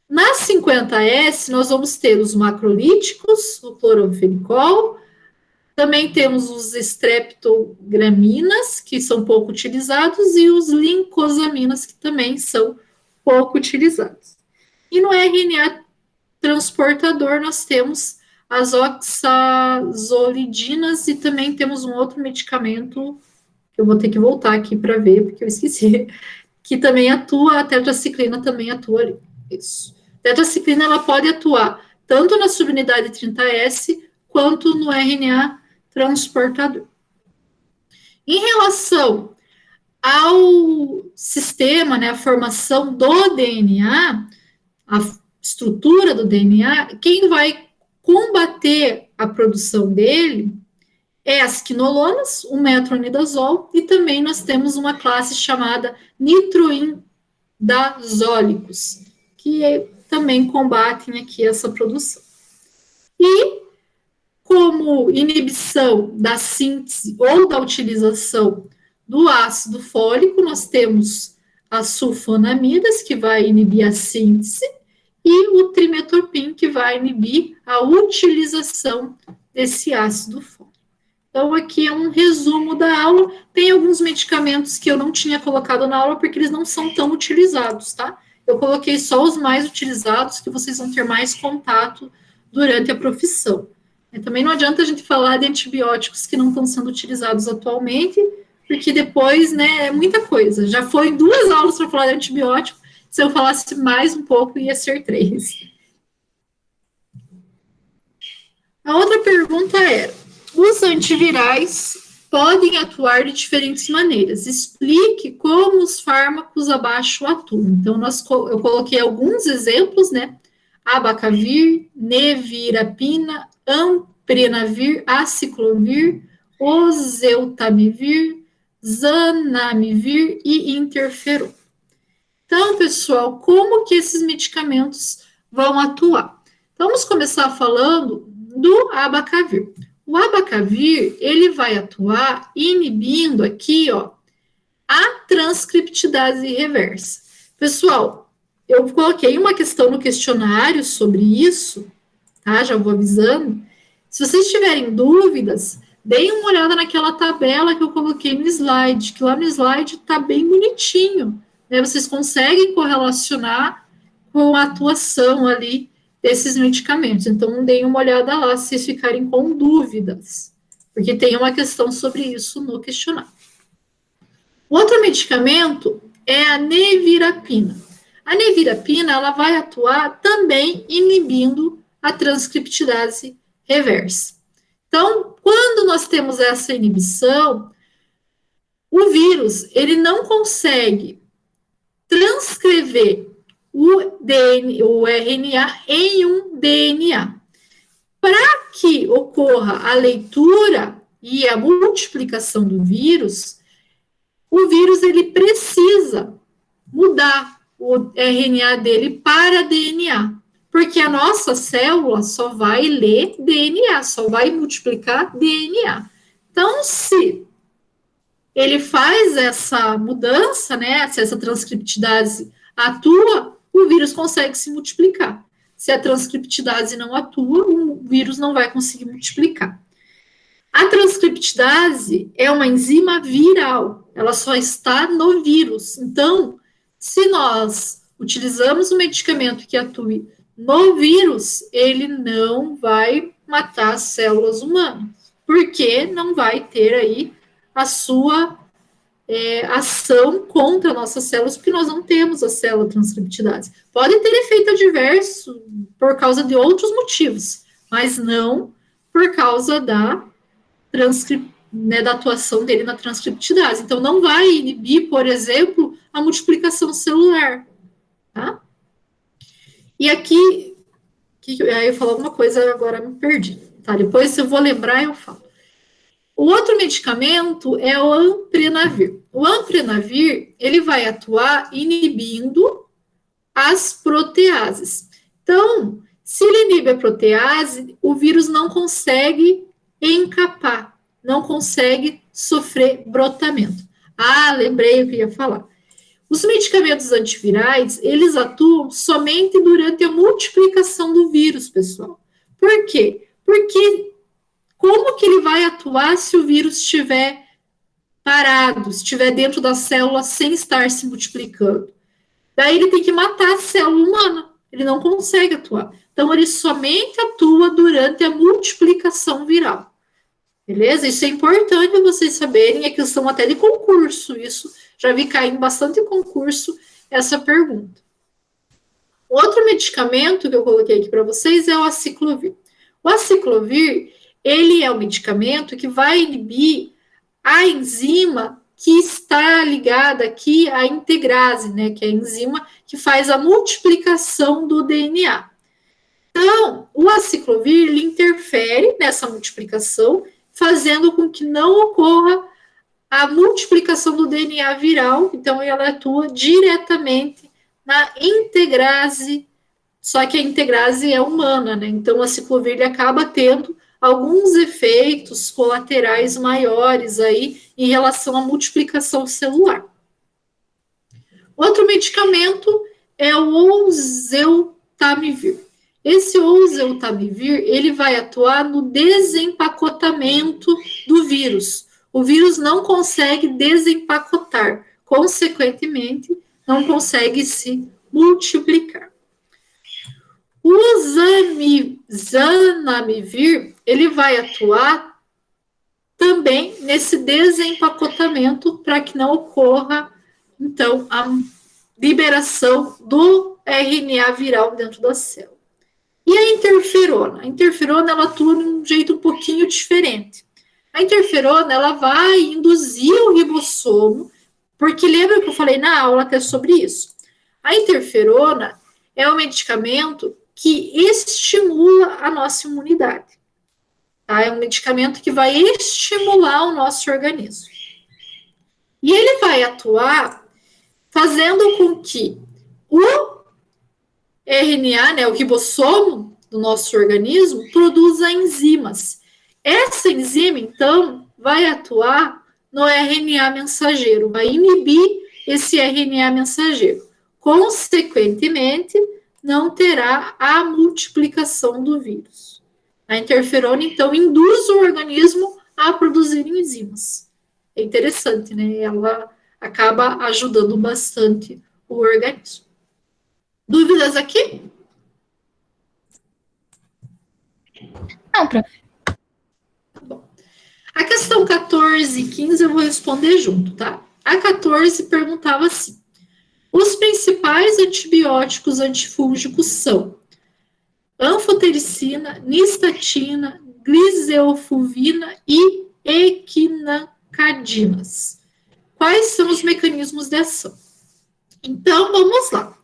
Speaker 1: Na 50S, nós vamos ter os macrolíticos, o cloramfenicol, também temos os streptograminas, que são pouco utilizados, e os lincosaminas, que também são pouco utilizados. E no RNA transportador, nós temos as oxazolidinas e também temos um outro medicamento, que eu vou ter que voltar aqui para ver, porque eu esqueci, que também atua, a tetraciclina também atua ali. Isso. A tetraciclina, ela pode atuar tanto na subunidade 30S, quanto no RNA transportador. Em relação ao sistema, né, a formação do DNA, a estrutura do DNA, quem vai combater a produção dele é as quinolonas, o metronidazol, e também nós temos uma classe chamada nitroindazólicos, que também combatem aqui essa produção. E como inibição da síntese ou da utilização do ácido fólico, nós temos as sulfonamidas, que vai inibir a síntese, e o trimetoprim, que vai inibir a utilização desse ácido fólico. Então, aqui é um resumo da aula. Tem alguns medicamentos que eu não tinha colocado na aula, porque eles não são tão utilizados, tá? Eu coloquei só os mais utilizados, que vocês vão ter mais contato durante a profissão. Também não adianta a gente falar de antibióticos que não estão sendo utilizados atualmente, porque depois, né, é muita coisa. Já foi 2 aulas para falar de antibiótico, se eu falasse mais um pouco, ia ser 3. A outra pergunta era: os antivirais podem atuar de diferentes maneiras. Explique como os fármacos abaixo atuam. Então, eu coloquei alguns exemplos, né? Abacavir, nevirapina, amprenavir, aciclovir, oseltamivir, zanamivir e interferon. Então, pessoal, como que esses medicamentos vão atuar? Então, vamos começar falando do abacavir. O abacavir, ele vai atuar inibindo aqui, ó, a transcriptidase reversa. Pessoal, eu coloquei uma questão no questionário sobre isso, tá? Já vou avisando. Se vocês tiverem dúvidas, deem uma olhada naquela tabela que eu coloquei no slide, que lá no slide está bem bonitinho, né? Vocês conseguem correlacionar com a atuação ali desses medicamentos. Então, deem uma olhada lá se vocês ficarem com dúvidas, porque tem uma questão sobre isso no questionário. Outro medicamento é a nevirapina. A nevirapina, ela vai atuar também inibindo a transcriptidase reversa. Então, quando nós temos essa inibição, o vírus, ele não consegue transcrever o RNA em um DNA. Para que ocorra a leitura e a multiplicação do vírus, o vírus ele precisa mudar o RNA dele para DNA, porque a nossa célula só vai ler DNA, só vai multiplicar DNA. Então, se ele faz essa mudança, né, se essa transcriptidase atua, o vírus consegue se multiplicar. Se a transcriptidase não atua, o vírus não vai conseguir multiplicar. A transcriptidase é uma enzima viral, ela só está no vírus. Então, se nós utilizamos um medicamento que atue no vírus, ele não vai matar as células humanas, porque não vai ter aí a sua ação contra nossas células, porque nós não temos a célula transcriptidase. Pode ter efeito adverso por causa de outros motivos, mas não por causa da atuação dele na transcriptidase. Então, não vai inibir, por exemplo, a multiplicação celular. Tá? E aqui aí eu falo alguma coisa, agora me perdi. Tá? Depois, se eu vou lembrar, eu falo. O outro medicamento é o amprenavir. O amprenavir, ele vai atuar inibindo as proteases. Então, se ele inibe a protease, o vírus não consegue encapar, não consegue sofrer brotamento. Ah, lembrei o que eu ia falar. Os medicamentos antivirais, eles atuam somente durante a multiplicação do vírus, pessoal. Por quê? Porque como que ele vai atuar se o vírus estiver parado, estiver dentro da célula sem estar se multiplicando? Daí ele tem que matar a célula humana, ele não consegue atuar. Então, ele somente atua durante a multiplicação viral. Beleza? Isso é importante vocês saberem, é questão até de concurso, isso. Já vi cair bastante em concurso essa pergunta. Outro medicamento que eu coloquei aqui para vocês é o aciclovir. O aciclovir, ele é um medicamento que vai inibir a enzima que está ligada aqui à integrase, né, que é a enzima que faz a multiplicação do DNA. Então, o aciclovir, ele interfere nessa multiplicação, fazendo com que não ocorra a multiplicação do DNA viral, então ela atua diretamente na integrase, só que a integrase é humana, né? Então, o aciclovir, ele acaba tendo alguns efeitos colaterais maiores aí em relação à multiplicação celular. Outro medicamento é o oseltamivir. Esse oseltamivir, ele vai atuar no desempacotamento do vírus. O vírus não consegue desempacotar, consequentemente, não consegue se multiplicar. O zanamivir, ele vai atuar também nesse desempacotamento para que não ocorra, então, a liberação do RNA viral dentro da célula. E a interferona? A interferona, ela atua de um jeito um pouquinho diferente. A interferona, ela vai induzir o ribossomo, porque lembra que eu falei na aula até sobre isso? A interferona é um medicamento que estimula a nossa imunidade. Tá? É um medicamento que vai estimular o nosso organismo. E ele vai atuar fazendo com que O RNA, né, o ribossomo do nosso organismo, produz enzimas. Essa enzima, então, vai atuar no RNA mensageiro, vai inibir esse RNA mensageiro. Consequentemente, não terá a multiplicação do vírus. A interferona, então, induz o organismo a produzir enzimas. É interessante, né? Ela acaba ajudando bastante o organismo. Dúvidas aqui?
Speaker 2: Não, prof.
Speaker 1: A questão 14 e 15 eu vou responder junto, tá? A 14 perguntava assim: os principais antibióticos antifúngicos são anfotericina, nistatina, gliseofulvina e equinacadinas. Quais são os mecanismos de ação? Então, vamos lá.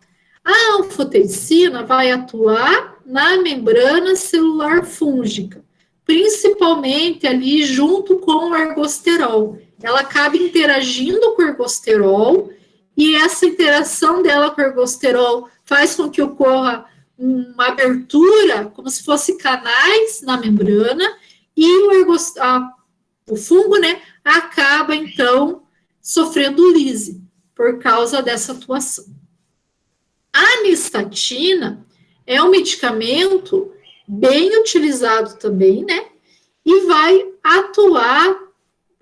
Speaker 1: A anfotericina vai atuar na membrana celular fúngica, principalmente ali junto com o ergosterol. Ela acaba interagindo com o ergosterol e essa interação dela com o ergosterol faz com que ocorra uma abertura, como se fosse canais na membrana, e o fungo, né, acaba, então, sofrendo lise por causa dessa atuação. A nistatina é um medicamento bem utilizado também, né, e vai atuar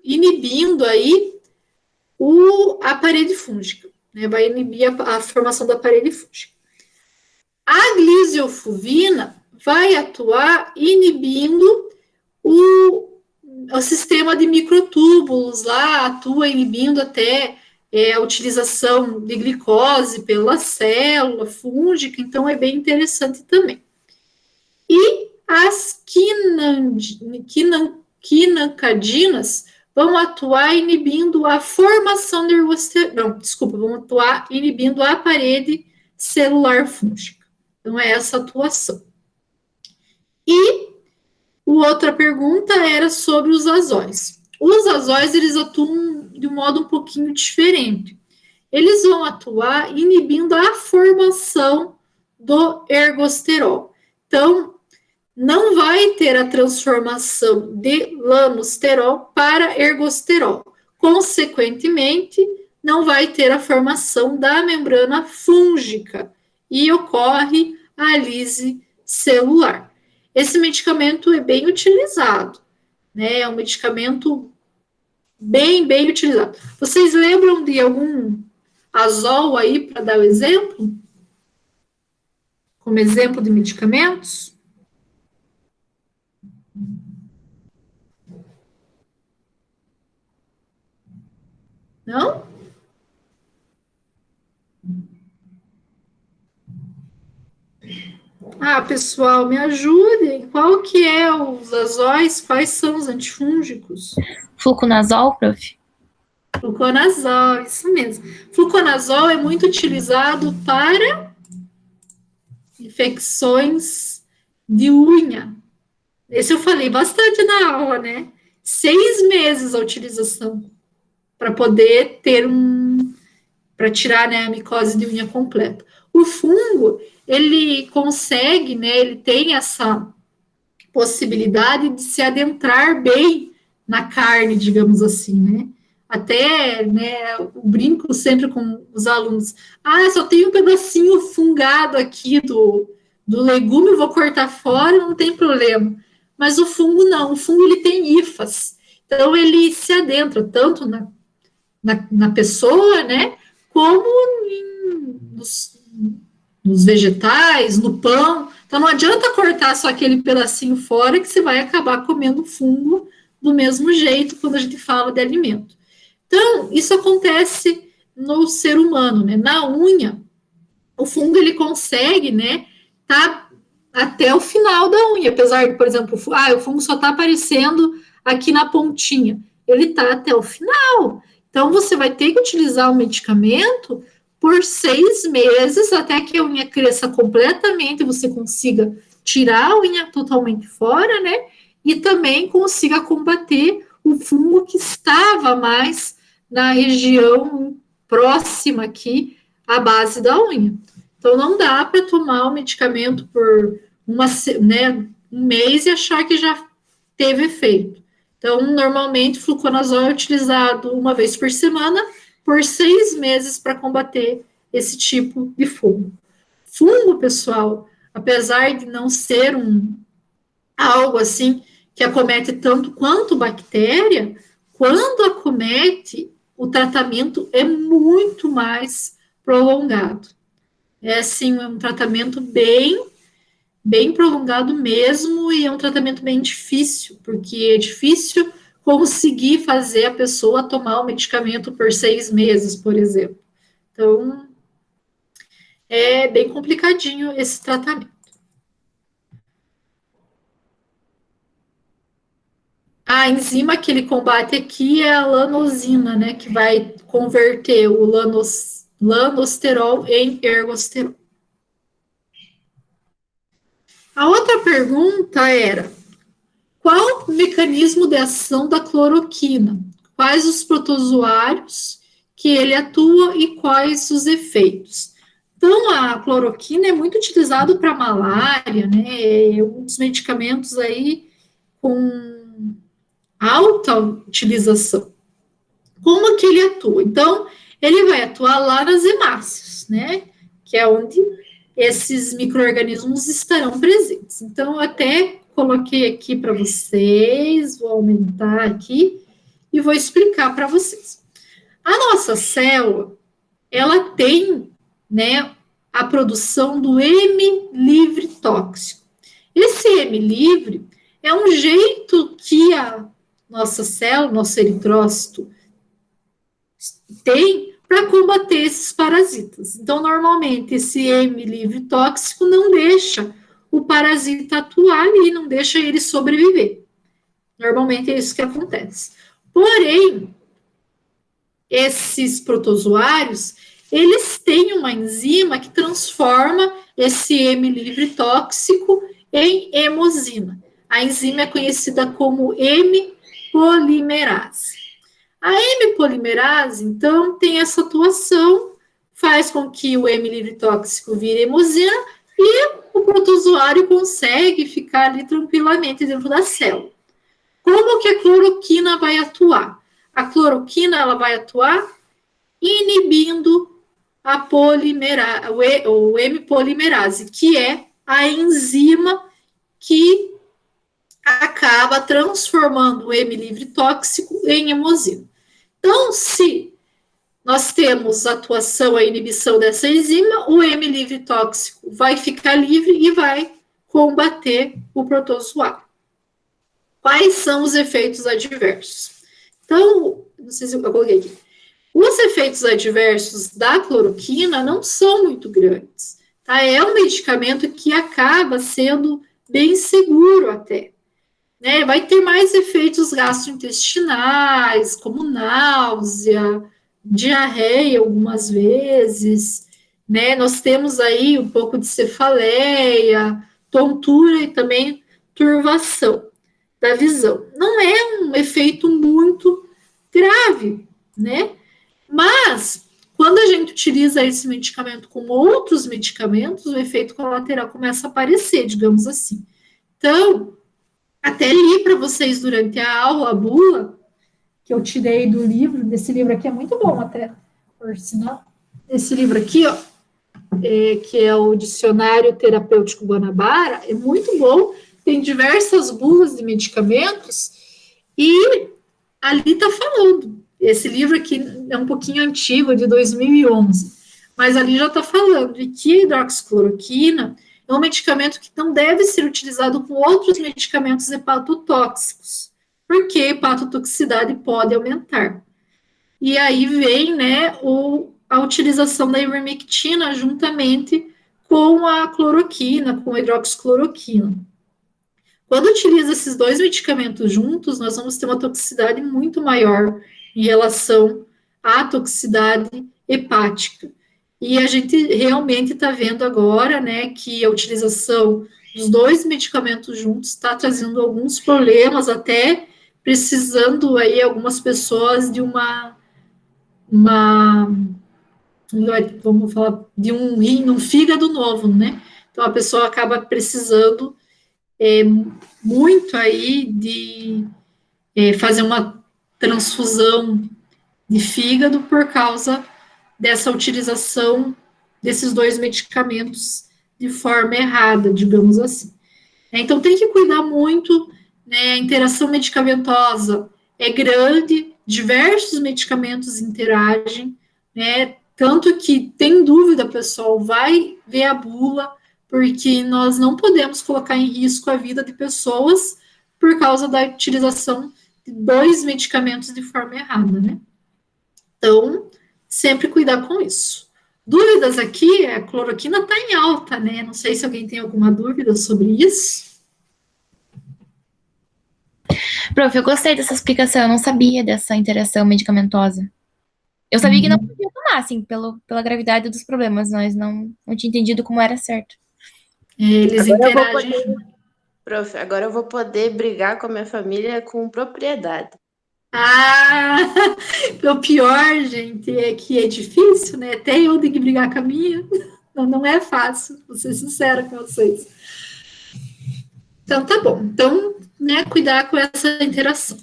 Speaker 1: inibindo aí a parede fúngica, né, vai inibir a formação da parede fúngica. A gliseofulvina vai atuar inibindo o sistema de microtúbulos lá, atua inibindo até a utilização de glicose pela célula fúngica, então é bem interessante também. E as quinacadinas vão atuar inibindo a formação de vão atuar inibindo a parede celular fúngica. Então, é essa atuação. E outra pergunta era sobre os azóis. Os azóis, eles atuam de um modo um pouquinho diferente. Eles vão atuar inibindo a formação do ergosterol. Então, não vai ter a transformação de lanosterol para ergosterol. Consequentemente, não vai ter a formação da membrana fúngica e ocorre a lise celular. Esse medicamento é bem utilizado, né? É um medicamento bem utilizado. Vocês lembram de algum azol aí para dar o exemplo? Como exemplo de medicamentos? Não? Ah, pessoal, me ajudem. Qual que é os azóis? Quais são os antifúngicos?
Speaker 2: Fluconazol, prof.
Speaker 1: Fluconazol, isso mesmo. Fluconazol é muito utilizado para infecções de unha. Esse eu falei bastante na aula, né? 6 meses a utilização para poder ter para tirar, né, a micose de unha completa. O fungo, ele consegue, né, ele tem essa possibilidade de se adentrar bem na carne, digamos assim, né? Até, né, eu brinco sempre com os alunos. Ah, só tem um pedacinho fungado aqui do legume, eu vou cortar fora, não tem problema. Mas o fungo não, o fungo ele tem hifas. Então, ele se adentra tanto na pessoa, né, como nos vegetais, no pão. Então, não adianta cortar só aquele pedacinho fora que você vai acabar comendo fungo do mesmo jeito quando a gente fala de alimento. Então, isso acontece no ser humano, né? Na unha, o fungo, ele consegue, né, tá até o final da unha, apesar de, por exemplo, o fungo só tá aparecendo aqui na pontinha. Ele tá até o final. Então, você vai ter que utilizar o medicamento por 6 meses, até que a unha cresça completamente, você consiga tirar a unha totalmente fora, né? E também consiga combater o fungo que estava mais na região próxima aqui à base da unha. Então, não dá para tomar o medicamento por um mês e achar que já teve efeito. Então, normalmente, o fluconazol é utilizado uma vez por semana por 6 meses para combater esse tipo de fungo. Fungo, pessoal, apesar de não ser algo assim que acomete tanto quanto bactéria, quando acomete, o tratamento é muito mais prolongado. É assim, um tratamento bem prolongado mesmo, e é um tratamento bem difícil, porque é difícil conseguir fazer a pessoa tomar o medicamento por 6 meses, por exemplo. Então, é bem complicadinho esse tratamento. A enzima que ele combate aqui é a lanosina, né, que vai converter o lanosterol em ergosterol. A outra pergunta era: qual o mecanismo de ação da cloroquina? Quais os protozoários que ele atua e quais os efeitos? Então, a cloroquina é muito utilizado para malária, né? É um dos medicamentos aí com alta utilização. Como que ele atua? Então, ele vai atuar lá nas hemácias, né? Que é onde esses micro-organismos estarão presentes. Então, eu até coloquei aqui para vocês, vou aumentar aqui e vou explicar para vocês. A nossa célula, ela tem, né, a produção do M livre tóxico. Esse M livre é um jeito que a nossa célula, nosso eritrócito, tem para combater esses parasitas. Então, normalmente, esse M livre tóxico não deixa o parasita atuar ali, não deixa ele sobreviver. Normalmente é isso que acontece. Porém, esses protozoários, eles têm uma enzima que transforma esse M livre tóxico em hemosina. A enzima é conhecida como M-polimerase. A M-polimerase, então, tem essa atuação, faz com que o M livre tóxico vire hemosina e o protozoário consegue ficar ali tranquilamente dentro da célula. Como que a cloroquina vai atuar? A cloroquina, ela vai atuar inibindo a o M-polimerase, que é a enzima que acaba transformando o M livre tóxico em hemosina. Então, se nós temos a atuação, a inibição dessa enzima, o M livre tóxico vai ficar livre e vai combater o protozoário. Quais são os efeitos adversos? Então, não sei se eu coloquei aqui. Os efeitos adversos da cloroquina não são muito grandes, tá? É um medicamento que acaba sendo bem seguro até. Né, vai ter mais efeitos gastrointestinais, como náusea, diarreia algumas vezes, né? Nós temos aí um pouco de cefaleia, tontura e também turvação da visão. Não é um efeito muito grave, né? Mas quando a gente utiliza esse medicamento com outros medicamentos, o efeito colateral começa a aparecer, digamos assim. Então, até li para vocês durante a aula a bula que eu tirei do livro, desse livro aqui é muito bom até, por sinal. Esse livro aqui, ó, que é o Dicionário Terapêutico Guanabara, é muito bom, tem diversas bulas de medicamentos, e ali está falando. Esse livro aqui é um pouquinho antigo, é de 2011, mas ali já está falando de que a hidroxicloroquina é um medicamento que não deve ser utilizado com outros medicamentos hepatotóxicos, porque a hepatotoxicidade pode aumentar. E aí vem, né, a utilização da ivermectina juntamente com a cloroquina, com a hidroxicloroquina. Quando utiliza esses dois medicamentos juntos, nós vamos ter uma toxicidade muito maior em relação à toxicidade hepática. E a gente realmente está vendo agora, né, que a utilização dos dois medicamentos juntos está trazendo alguns problemas, até precisando aí algumas pessoas de uma vamos falar de um rim, um fígado novo, né? Então a pessoa acaba precisando muito aí de fazer uma transfusão de fígado por causa dessa utilização desses dois medicamentos de forma errada, digamos assim. Então tem que cuidar muito, né? A interação medicamentosa é grande, diversos medicamentos interagem, né? Tanto que tem dúvida, pessoal, vai ver a bula, porque nós não podemos colocar em risco a vida de pessoas por causa da utilização de dois medicamentos de forma errada, né? Então, sempre cuidar com isso. Dúvidas aqui, a cloroquina está em alta, né? Não sei se alguém tem alguma dúvida sobre isso.
Speaker 2: Prof, eu gostei dessa explicação, eu não sabia dessa interação medicamentosa. Eu sabia que não podia tomar, assim, pela gravidade dos problemas, mas não tinha entendido como era certo.
Speaker 1: Eles interagem.
Speaker 3: Prof, agora eu vou poder brigar com a minha família com propriedade.
Speaker 1: Ah, o pior, gente, é que é difícil, né? Até eu tenho que brigar com a minha. Não é fácil, vou ser sincera com vocês. Então, tá bom. Então, né, cuidar com essa interação.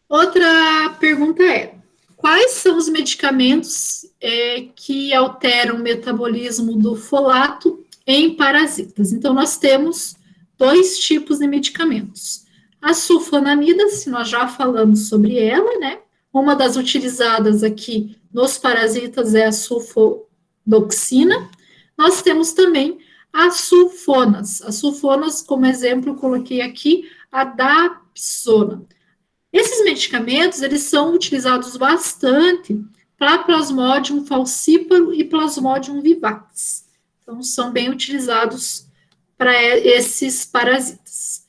Speaker 1: Outra pergunta é: quais são os medicamentos que alteram o metabolismo do folato em parasitas? Então, nós temos dois tipos de medicamentos. A sulfonamida, se nós já falamos sobre ela, né? Uma das utilizadas aqui nos parasitas é a sulfodoxina. Nós temos também as sulfonas. As sulfonas, como exemplo, eu coloquei aqui a dapsona. Esses medicamentos, eles são utilizados bastante para Plasmodium falciparum e Plasmodium vivax. Então, são bem utilizados para esses parasitas.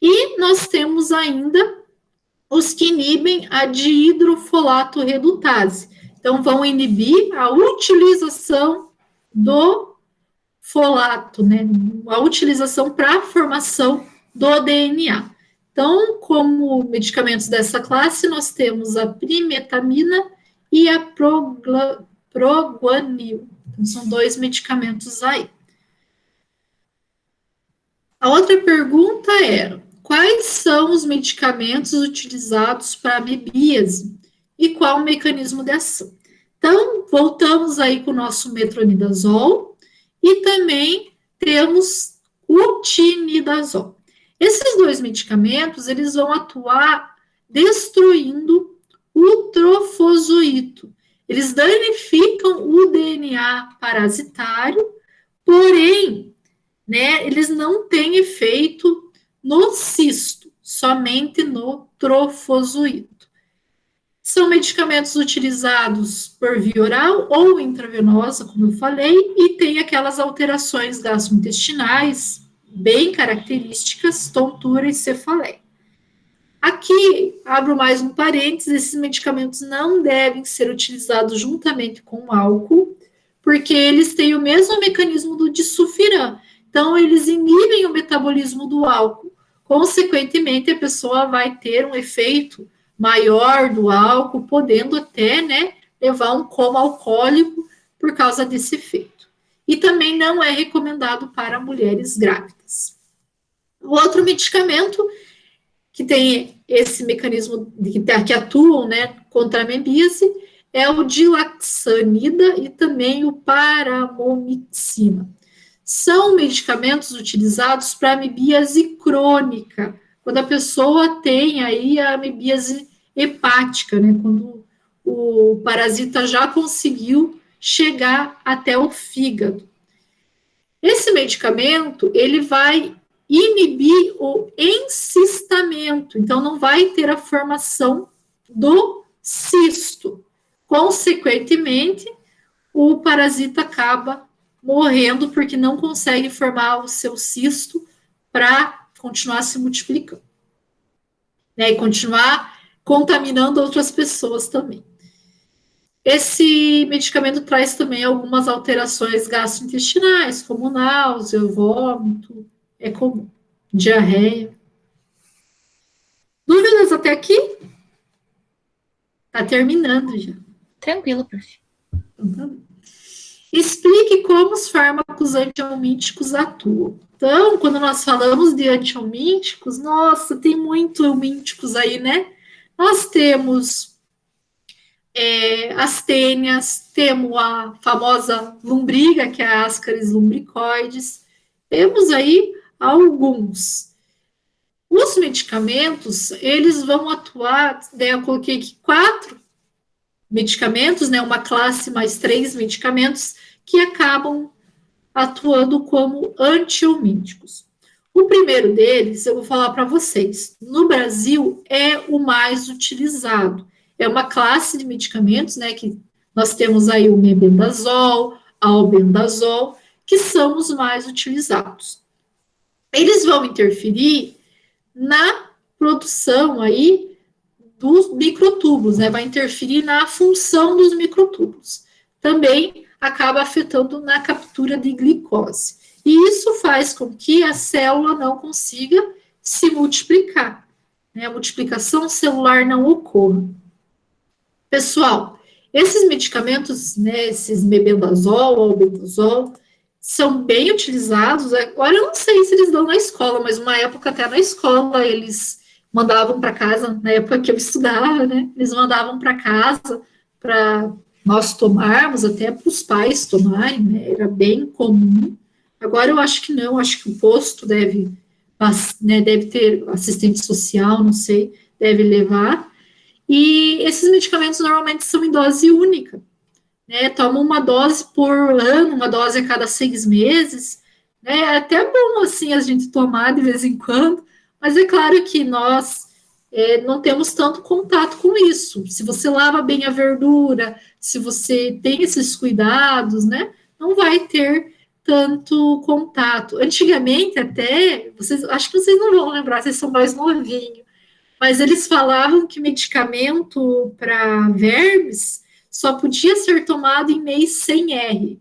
Speaker 1: E nós temos ainda os que inibem a dihidrofolato redutase. Então, vão inibir a utilização do folato, né? A utilização para a formação do DNA. Então, como medicamentos dessa classe, nós temos a primetamina e a proguanil. Então, são dois medicamentos aí. A outra pergunta era: quais são os medicamentos utilizados para a amebíase e qual o mecanismo de ação? Então, voltamos aí com o nosso metronidazol e também temos o tinidazol. Esses dois medicamentos, eles vão atuar destruindo o trofozoito. Eles danificam o DNA parasitário, porém, né, eles não têm efeito no cisto, somente no trofozoito. São medicamentos utilizados por via oral ou intravenosa, como eu falei, e tem aquelas alterações gastrointestinais bem características, tontura e cefaleia. Aqui, abro mais um parênteses, esses medicamentos não devem ser utilizados juntamente com álcool, porque eles têm o mesmo mecanismo do disulfiram. Então, eles inibem o metabolismo do álcool. Consequentemente, a pessoa vai ter um efeito maior do álcool, podendo até, né, levar um coma alcoólico por causa desse efeito. E também não é recomendado para mulheres grávidas. O outro medicamento que tem esse mecanismo que atuam, né, contra a amebíase é o dilaxanida e também o paramomixina. São medicamentos utilizados para amebíase crônica, quando a pessoa tem aí a amebíase hepática, né, quando o parasita já conseguiu chegar até o fígado. Esse medicamento, ele vai inibir o encistamento, então não vai ter a formação do cisto. Consequentemente, o parasita acaba morrendo porque não consegue formar o seu cisto para continuar se multiplicando, né, e continuar contaminando outras pessoas também. Esse medicamento traz também algumas alterações gastrointestinais, como náusea, vômito, é comum, diarreia. Dúvidas até aqui? Tá terminando já.
Speaker 2: Tranquilo, prof.
Speaker 1: Então, tá. Explique como os fármacos antihelmínticos atuam. Então, quando nós falamos de antihelmínticos, nossa, tem muito helmínticos aí, né? Nós temos as tênias, temos a famosa lombriga, que é a Ascaris lumbricoides. Temos aí alguns. Os medicamentos, eles vão atuar, né, eu coloquei aqui 4 medicamentos, né, uma classe mais 3 medicamentos que acabam atuando como antihelmínticos. O primeiro deles, eu vou falar para vocês, no Brasil é o mais utilizado. É uma classe de medicamentos, né, que nós temos aí o mebendazol, albendazol, que são os mais utilizados. Eles vão interferir na produção aí dos microtúbulos, né? Vai interferir na função dos microtúbulos. Também acaba afetando na captura de glicose. E isso faz com que a célula não consiga se multiplicar, né? A multiplicação celular não ocorra. Pessoal, esses medicamentos, né, esses mebendazol, albendazol, são bem utilizados. Agora eu não sei se eles dão na escola, mas uma época até na escola eles mandavam para casa, na época que eu estudava, né? Eles mandavam para casa para nós tomarmos, até para os pais tomarem, né? Era bem comum. Agora eu acho que não, acho que o posto deve, né, deve ter assistente social, não sei, deve levar. E esses medicamentos normalmente são em dose única, né? Toma uma dose por ano, uma dose a cada 6 meses, né? É até bom, assim, a gente tomar de vez em quando, mas é claro que nós não temos tanto contato com isso. Se você lava bem a verdura, se você tem esses cuidados, né? Não vai ter tanto contato. Antigamente, até, acho que vocês não vão lembrar, vocês são mais novinhos, mas eles falavam que medicamento para vermes só podia ser tomado em mês sem R.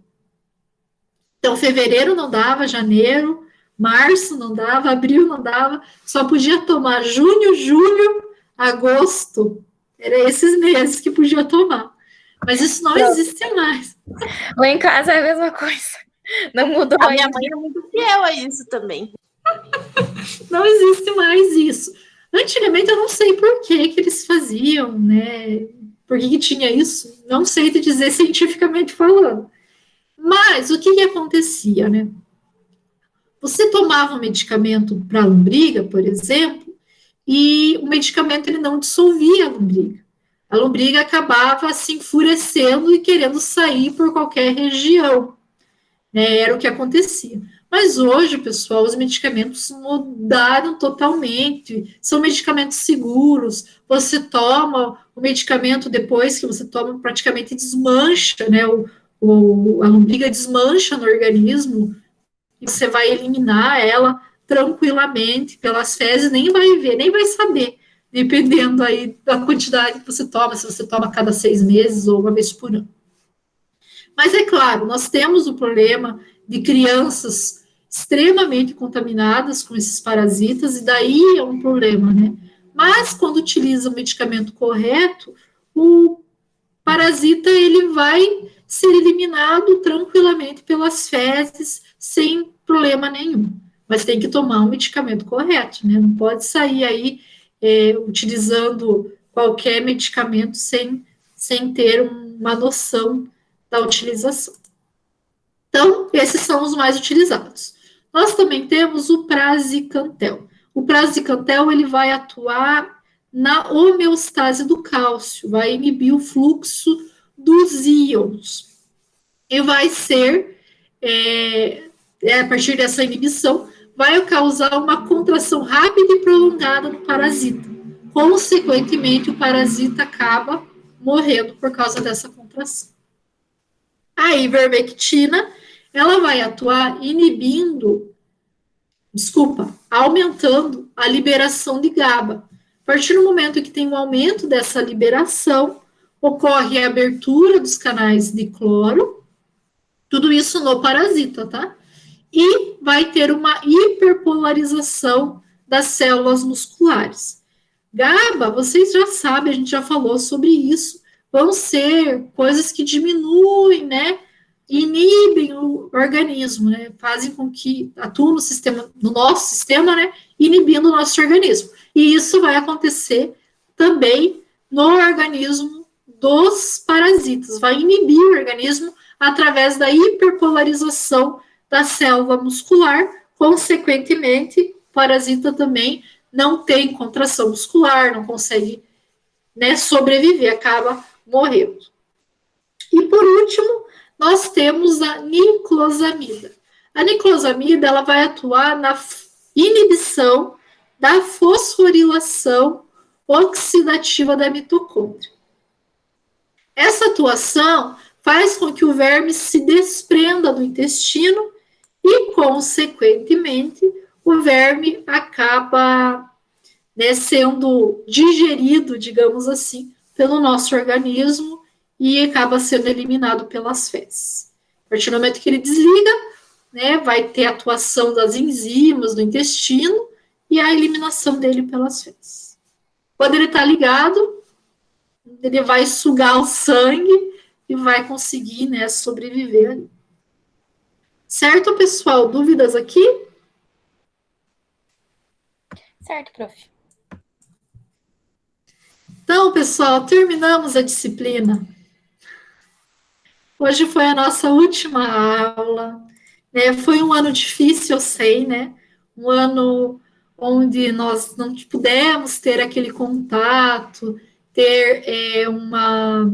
Speaker 1: Então, fevereiro não dava, janeiro, março não dava, abril não dava, só podia tomar junho, julho, agosto. Era esses meses que podia tomar. Mas isso não existe mais.
Speaker 2: Lá em casa é a mesma coisa. Não mudou
Speaker 3: A
Speaker 2: ainda.
Speaker 3: minha mãe é muito fiel a isso também.
Speaker 1: Não existe mais isso. Antigamente eu não sei por que eles faziam, né? Por que tinha isso? Não sei te dizer cientificamente falando. Mas o que acontecia, né? Você tomava um medicamento para lombriga, por exemplo, e o medicamento ele não dissolvia a lombriga. A lombriga acabava se enfurecendo e querendo sair por qualquer região, né? Era o que acontecia. Mas hoje, pessoal, os medicamentos mudaram totalmente. São medicamentos seguros. Você toma o medicamento depois que você toma, praticamente desmancha, né? A lombriga desmancha no organismo e você vai eliminar ela tranquilamente pelas fezes, nem vai ver, nem vai saber, dependendo aí da quantidade que você toma, se você toma a cada 6 meses ou uma vez por ano. Mas é claro, nós temos o problema de crianças extremamente contaminadas com esses parasitas, e daí é um problema, né? Mas quando utiliza o medicamento correto, o parasita ele vai ser eliminado tranquilamente pelas fezes, sem problema nenhum. Mas tem que tomar um medicamento correto, né? Não pode sair aí utilizando qualquer medicamento sem ter uma noção da utilização. Então, esses são os mais utilizados. Nós também temos o praziquantel. O praziquantel ele vai atuar na homeostase do cálcio, vai inibir o fluxo dos íons. E vai ser, a partir dessa inibição, vai causar uma contração rápida e prolongada do parasita. Consequentemente, o parasita acaba morrendo por causa dessa contração. A ivermectina, ela vai atuar aumentando a liberação de GABA. A partir do momento que tem um aumento dessa liberação, ocorre a abertura dos canais de cloro, tudo isso no parasita, tá? E vai ter uma hiperpolarização das células musculares. GABA, vocês já sabem, a gente já falou sobre isso, vão ser coisas que diminuem, né? Inibem o organismo, né? Fazem com que atuem no nosso sistema, né? Inibindo o nosso organismo. E isso vai acontecer também no organismo dos parasitas. Vai inibir o organismo através da hiperpolarização da célula muscular. Consequentemente, o parasita também não tem contração muscular, não consegue, né, sobreviver, acaba morrendo. E por último, nós temos a niclosamida. A niclosamida ela vai atuar na inibição da fosforilação oxidativa da mitocôndria. Essa atuação faz com que o verme se desprenda do intestino e, consequentemente, o verme acaba, né, sendo digerido, digamos assim, pelo nosso organismo e acaba sendo eliminado pelas fezes. A partir do momento que ele desliga, né, vai ter atuação das enzimas do intestino e a eliminação dele pelas fezes. Quando ele está ligado, ele vai sugar o sangue e vai conseguir, né, sobreviver ali. Certo, pessoal? Dúvidas aqui?
Speaker 2: Certo, prof.
Speaker 1: Então, pessoal, terminamos a disciplina. Hoje foi a nossa última aula, né? Foi um ano difícil, eu sei, né? Um ano onde nós não pudemos ter aquele contato, ter uma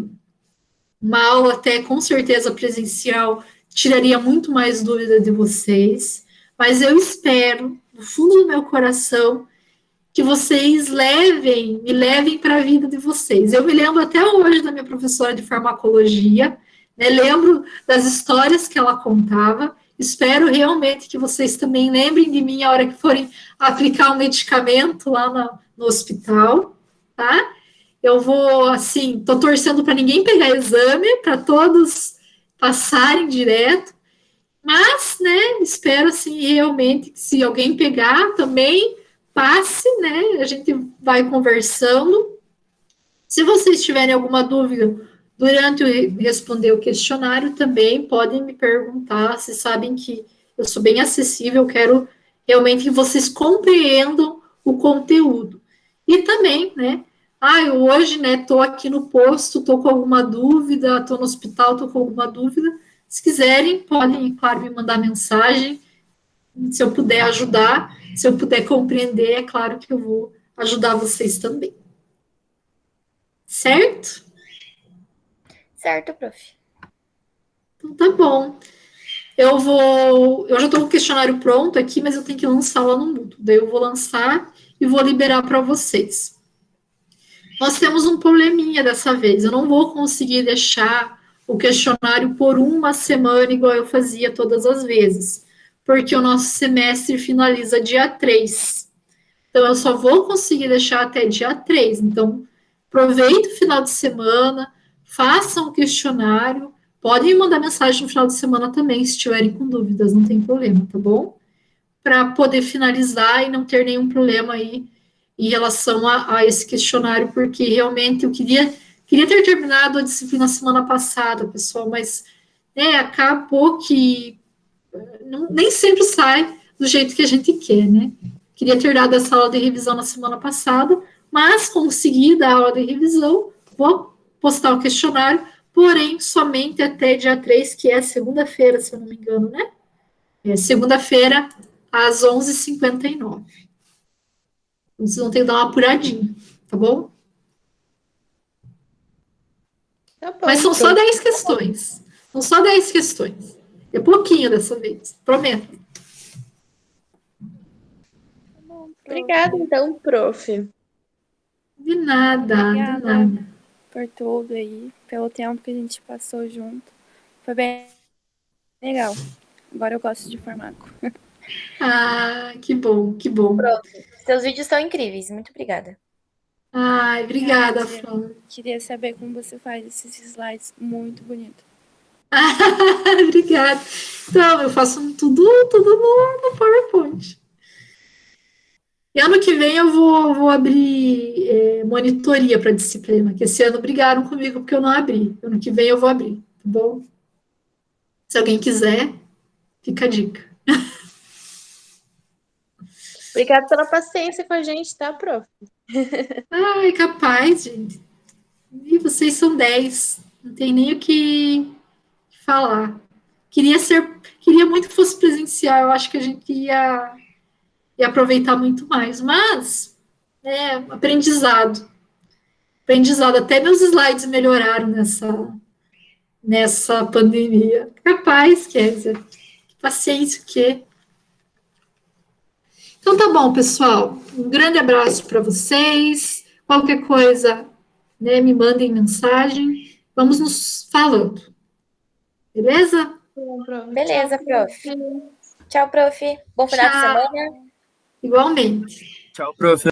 Speaker 1: aula até com certeza presencial, tiraria muito mais dúvida de vocês, mas eu espero, do fundo do meu coração, que vocês me levem para a vida de vocês. Eu me lembro até hoje da minha professora de farmacologia, né? Lembro das histórias que ela contava. Espero realmente que vocês também lembrem de mim a hora que forem aplicar um medicamento lá no hospital, tá? Eu vou, assim, tô torcendo para ninguém pegar exame, para todos passarem direto, mas, né, espero, assim, realmente que se alguém pegar também, passe, né, a gente vai conversando. Se vocês tiverem alguma dúvida durante eu responder o questionário, também podem me perguntar, vocês sabem que eu sou bem acessível, eu quero realmente que vocês compreendam o conteúdo. E também, né, eu hoje, né, tô aqui no posto, tô com alguma dúvida, tô no hospital, tô com alguma dúvida, se quiserem, podem, claro, me mandar mensagem, se eu puder ajudar, se eu puder compreender, é claro que eu vou ajudar vocês também. Certo?
Speaker 2: Certo, prof.
Speaker 1: Então tá bom. Eu já estou com o questionário pronto aqui, mas eu tenho que lançar lá no Moodle. Daí eu vou lançar e vou liberar para vocês. Nós temos um probleminha dessa vez. Eu não vou conseguir deixar o questionário por uma semana, igual eu fazia todas as vezes, porque o nosso semestre finaliza dia 3. Então, eu só vou conseguir deixar até dia 3. Então, aproveite o final de semana, façam o questionário. Podem me mandar mensagem no final de semana também, se tiverem com dúvidas, não tem problema, tá bom? Para poder finalizar e não ter nenhum problema aí em relação a esse questionário, porque realmente eu queria ter terminado a disciplina semana passada, pessoal, mas acabou que nem sempre sai do jeito que a gente quer, né? Queria ter dado essa aula de revisão na semana passada, mas consegui dar a aula de revisão, vou postar o questionário, porém somente até dia 3, que é segunda-feira, se eu não me engano, né? Segunda-feira, às 11h59. Vocês vão ter que dar uma apuradinha, tá bom?
Speaker 3: Tá bom,
Speaker 1: Mas são só
Speaker 3: prof.
Speaker 1: 10 questões. São só 10 questões. É pouquinho dessa vez, prometo.
Speaker 4: Tá bom, prof.
Speaker 3: Obrigada, então, prof.
Speaker 1: De nada, de
Speaker 4: Obrigada.
Speaker 1: nada.
Speaker 4: Por tudo aí, pelo tempo que a gente passou junto. Foi bem legal. Agora eu gosto de farmaco.
Speaker 1: Que bom, que bom.
Speaker 2: Pronto. Seus vídeos são incríveis. Muito obrigada.
Speaker 1: Obrigada,
Speaker 4: Tia.
Speaker 1: Flor.
Speaker 4: Queria saber como você faz esses slides muito bonitos.
Speaker 1: Obrigada. Então, eu faço tudo no PowerPoint. E ano que vem eu vou abrir monitoria para disciplina, que esse ano brigaram comigo porque eu não abri. Ano que vem eu vou abrir, tá bom? Se alguém quiser, fica a dica.
Speaker 3: Obrigada pela paciência com a gente, tá, prof?
Speaker 1: Ai, capaz, gente. E vocês são 10. Não tem nem o que falar. Queria muito que fosse presencial. Eu acho que a gente ia aproveitar muito mais. Mas, aprendizado. Aprendizado. Até meus slides melhoraram nessa pandemia. Capaz, Kézia. Paciência o quê? Então tá bom, pessoal. Um grande abraço para vocês. Qualquer coisa, né, me mandem mensagem. Vamos nos falando. Beleza?
Speaker 2: Beleza, prof. Tchau, prof. Bom final de
Speaker 1: Tchau.
Speaker 2: semana.
Speaker 1: Igualmente.
Speaker 5: Tchau, prof.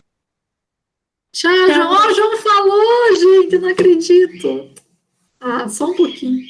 Speaker 1: Tchau, João. Ó, o João falou, gente. Eu não acredito. Ah, só um pouquinho.